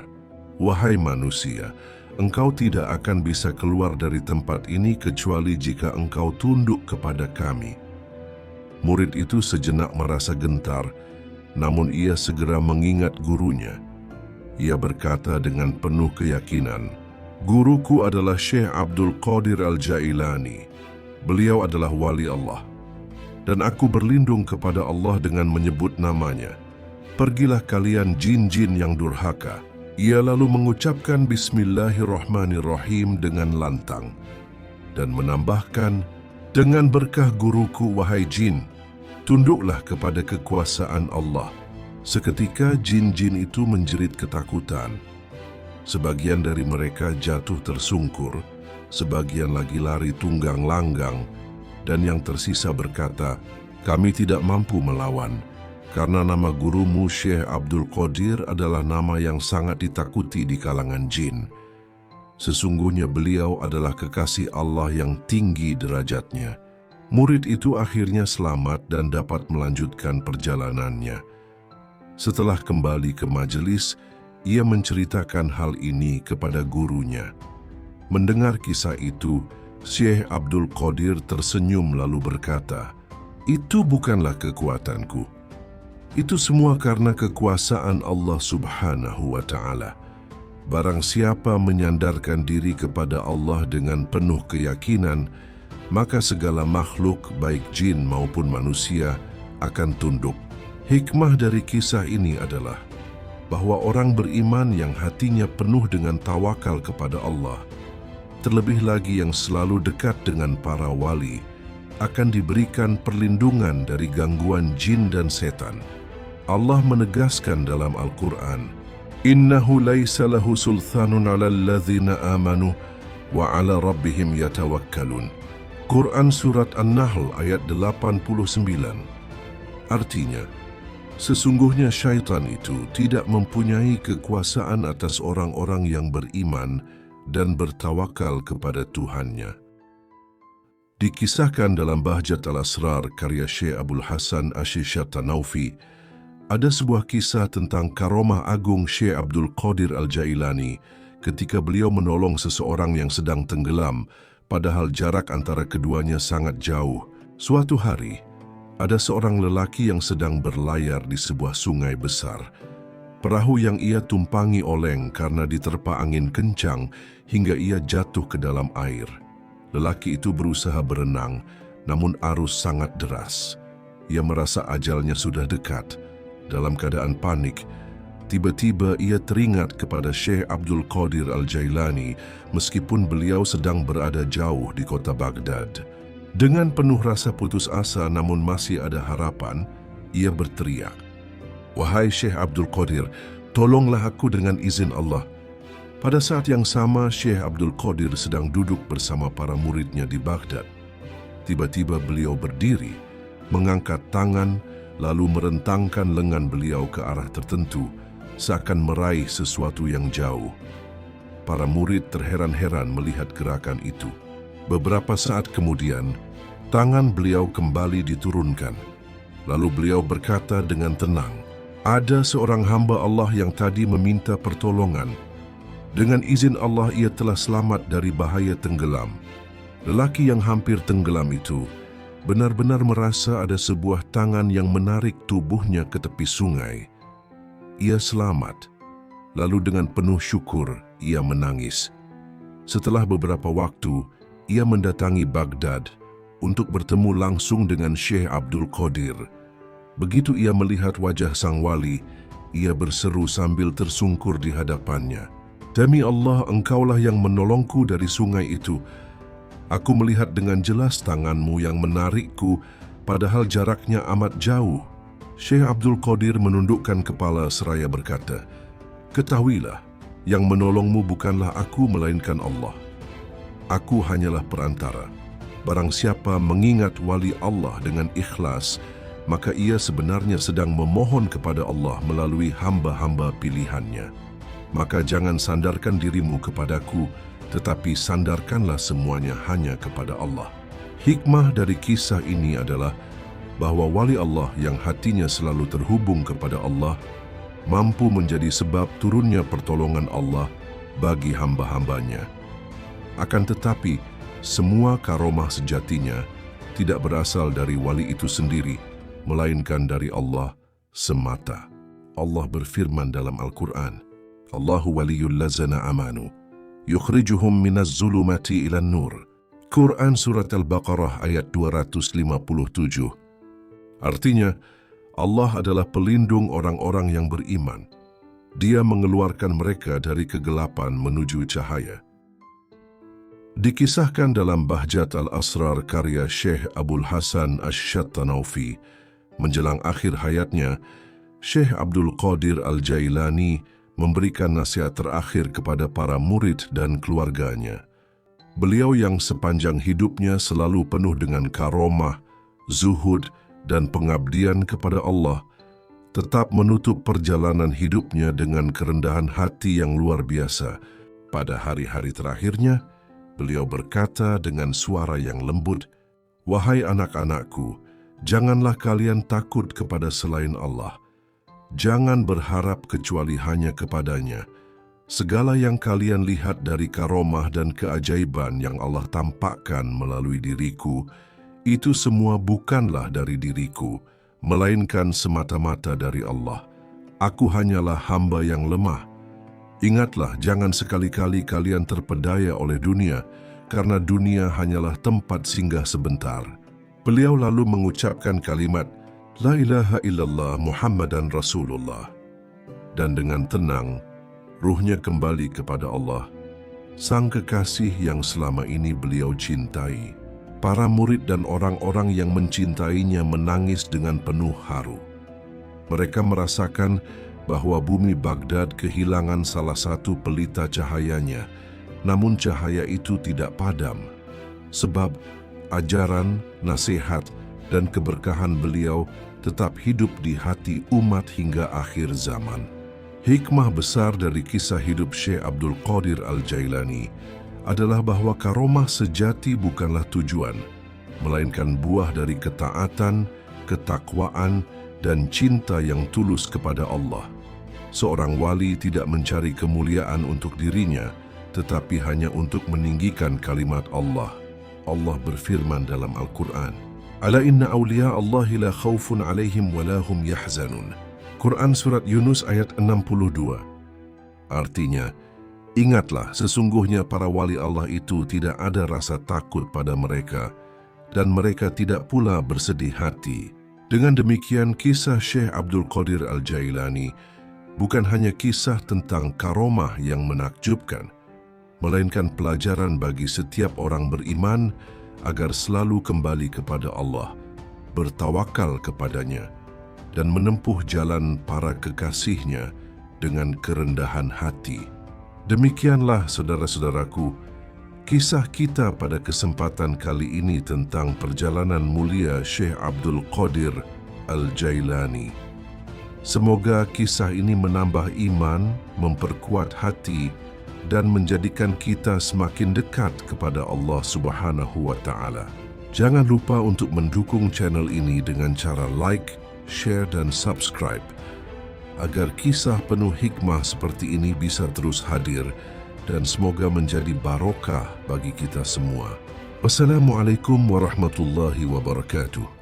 "Wahai manusia, engkau tidak akan bisa keluar dari tempat ini kecuali jika engkau tunduk kepada kami." Murid itu sejenak merasa gentar, namun ia segera mengingat gurunya. Ia berkata dengan penuh keyakinan, "Guruku adalah Syekh Abdul Qadir Al-Jailani. Beliau adalah wali Allah, dan aku berlindung kepada Allah dengan menyebut namanya. Pergilah kalian jin-jin yang durhaka." Ia lalu mengucapkan Bismillahirrahmanirrahim dengan lantang dan menambahkan, "Dengan berkah guruku, wahai jin, tunduklah kepada kekuasaan Allah." Seketika jin-jin itu menjerit ketakutan. Sebagian dari mereka jatuh tersungkur, sebagian lagi lari tunggang langgang, dan yang tersisa berkata, "Kami tidak mampu melawan. karena nama gurumu Syekh Abdul Qadir adalah nama yang sangat ditakuti di kalangan jin. Sesungguhnya beliau adalah kekasih Allah yang tinggi derajatnya. Murid itu akhirnya selamat dan dapat melanjutkan perjalanannya. Setelah kembali ke majelis, ia menceritakan hal ini kepada gurunya. Mendengar kisah itu, Syekh Abdul Qadir tersenyum lalu berkata, "Itu bukanlah kekuatanku. Itu semua karena kekuasaan Allah Subhanahu wa Ta'ala. Barang siapa menyandarkan diri kepada Allah dengan penuh keyakinan, maka segala makhluk baik jin maupun manusia akan tunduk." Hikmah dari kisah ini adalah bahwa orang beriman yang hatinya penuh dengan tawakal kepada Allah, terlebih lagi yang selalu dekat dengan para wali, akan diberikan perlindungan dari gangguan jin dan setan. Allah menegaskan dalam Al-Quran, "Innahu laisa lahu sulthanun 'alal ladzina amanu wa 'ala rabbihim yatawakkalun." Quran Surat An-Nahl ayat 89. Artinya, sesungguhnya syaitan itu tidak mempunyai kekuasaan atas orang-orang yang beriman dan bertawakal kepada Tuhannya. Dikisahkan dalam Bahjat Al-Asrar karya Syekh Abul Hasan Asy-Syatanaufi, ada sebuah kisah tentang karomah agung Syekh Abdul Qadir Al-Jailani ketika beliau menolong seseorang yang sedang tenggelam, padahal jarak antara keduanya sangat jauh. Suatu hari, ada seorang lelaki yang sedang berlayar di sebuah sungai besar. Perahu yang ia tumpangi oleng karena diterpa angin kencang hingga ia jatuh ke dalam air. Lelaki itu berusaha berenang, namun arus sangat deras. Ia merasa ajalnya sudah dekat. Dalam keadaan panik, tiba-tiba ia teringat kepada Syekh Abdul Qadir Al-Jailani meskipun beliau sedang berada jauh di kota Baghdad. Dengan penuh rasa putus asa namun masih ada harapan, ia berteriak, "Wahai Syekh Abdul Qadir, tolonglah aku dengan izin Allah." Pada saat yang sama, Syekh Abdul Qadir sedang duduk bersama para muridnya di Baghdad. Tiba-tiba beliau berdiri, mengangkat tangan, lalu merentangkan lengan beliau ke arah tertentu, seakan meraih sesuatu yang jauh. Para murid terheran-heran melihat gerakan itu. Beberapa saat kemudian, tangan beliau kembali diturunkan. Lalu beliau berkata dengan tenang, "Ada seorang hamba Allah yang tadi meminta pertolongan. Dengan izin Allah ia telah selamat dari bahaya tenggelam." Lelaki yang hampir tenggelam itu benar-benar merasa ada sebuah tangan yang menarik tubuhnya ke tepi sungai. Ia selamat. Lalu dengan penuh syukur, ia menangis. Setelah beberapa waktu, ia mendatangi Baghdad untuk bertemu langsung dengan Syekh Abdul Qadir. Begitu ia melihat wajah sang wali, ia berseru sambil tersungkur di hadapannya, "Demi Allah, engkaulah yang menolongku dari sungai itu. Aku melihat dengan jelas tanganmu yang menarikku, padahal jaraknya amat jauh." Syekh Abdul Qadir menundukkan kepala seraya berkata, "Ketahuilah, yang menolongmu bukanlah aku melainkan Allah. Aku hanyalah perantara. Barang siapa mengingat wali Allah dengan ikhlas, maka ia sebenarnya sedang memohon kepada Allah melalui hamba-hamba pilihannya. Maka jangan sandarkan dirimu kepadaku, tetapi sandarkanlah semuanya hanya kepada Allah." Hikmah dari kisah ini adalah bahwa wali Allah yang hatinya selalu terhubung kepada Allah mampu menjadi sebab turunnya pertolongan Allah bagi hamba-hambanya. Akan tetapi, semua karomah sejatinya tidak berasal dari wali itu sendiri, melainkan dari Allah semata. Allah berfirman dalam Al-Quran, "Allahu waliyul ladzina amanu, yukhrijuhum minaz zulumati ilan nur." Quran Surat Al-Baqarah ayat 257. Artinya, Allah adalah pelindung orang-orang yang beriman. Dia mengeluarkan mereka dari kegelapan menuju cahaya. Dikisahkan dalam Bahjat Al-Asrar karya Syekh Abul Hasan Asy-Syatanaufi, menjelang akhir hayatnya, Syekh Abdul Qadir Al-Jailani memberikan nasihat terakhir kepada para murid dan keluarganya. Beliau yang sepanjang hidupnya selalu penuh dengan karomah, zuhud, dan pengabdian kepada Allah, tetap menutup perjalanan hidupnya dengan kerendahan hati yang luar biasa. Pada hari-hari terakhirnya, beliau berkata dengan suara yang lembut, "Wahai anak-anakku, janganlah kalian takut kepada selain Allah. Jangan berharap kecuali hanya kepadanya. Segala yang kalian lihat dari karomah dan keajaiban yang Allah tampakkan melalui diriku, itu semua bukanlah dari diriku, melainkan semata-mata dari Allah. Aku hanyalah hamba yang lemah. Ingatlah, jangan sekali-kali kalian terpedaya oleh dunia, karena dunia hanyalah tempat singgah sebentar." Beliau lalu mengucapkan kalimat, "La ilaha illallah Muhammadan Rasulullah." Dan dengan tenang, ruhnya kembali kepada Allah, sang kekasih yang selama ini beliau cintai. Para murid dan orang-orang yang mencintainya menangis dengan penuh haru. Mereka merasakan bahwa bumi Baghdad kehilangan salah satu pelita cahayanya, namun cahaya itu tidak padam, sebab ajaran, nasihat, dan keberkahan beliau tetap hidup di hati umat hingga akhir zaman. Hikmah besar dari kisah hidup Syekh Abdul Qadir Al-Jailani adalah bahwa karomah sejati bukanlah tujuan, melainkan buah dari ketaatan, ketakwaan, dan cinta yang tulus kepada Allah. Seorang wali tidak mencari kemuliaan untuk dirinya, tetapi hanya untuk meninggikan kalimat Allah. Allah berfirman dalam Al-Quran, "Ala inna awliya Allahi la khawfun alaihim wa la hum yahzanun." Quran Surat Yunus ayat 62. Artinya, ingatlah, sesungguhnya para wali Allah itu tidak ada rasa takut pada mereka, dan mereka tidak pula bersedih hati. Dengan demikian, kisah Syekh Abdul Qadir Al-Jailani bukan hanya kisah tentang karomah yang menakjubkan, melainkan pelajaran bagi setiap orang beriman agar selalu kembali kepada Allah, bertawakal kepadanya, dan menempuh jalan para kekasihnya dengan kerendahan hati. Demikianlah saudara-saudaraku, kisah kita pada kesempatan kali ini tentang perjalanan mulia Syekh Abdul Qadir Al-Jailani. Semoga kisah ini menambah iman, memperkuat hati, dan menjadikan kita semakin dekat kepada Allah Subhanahu wa Ta'ala. Jangan lupa untuk mendukung channel ini dengan cara like, share, dan subscribe, agar kisah penuh hikmah seperti ini bisa terus hadir dan semoga menjadi barokah bagi kita semua. Wassalamualaikum warahmatullahi wabarakatuh.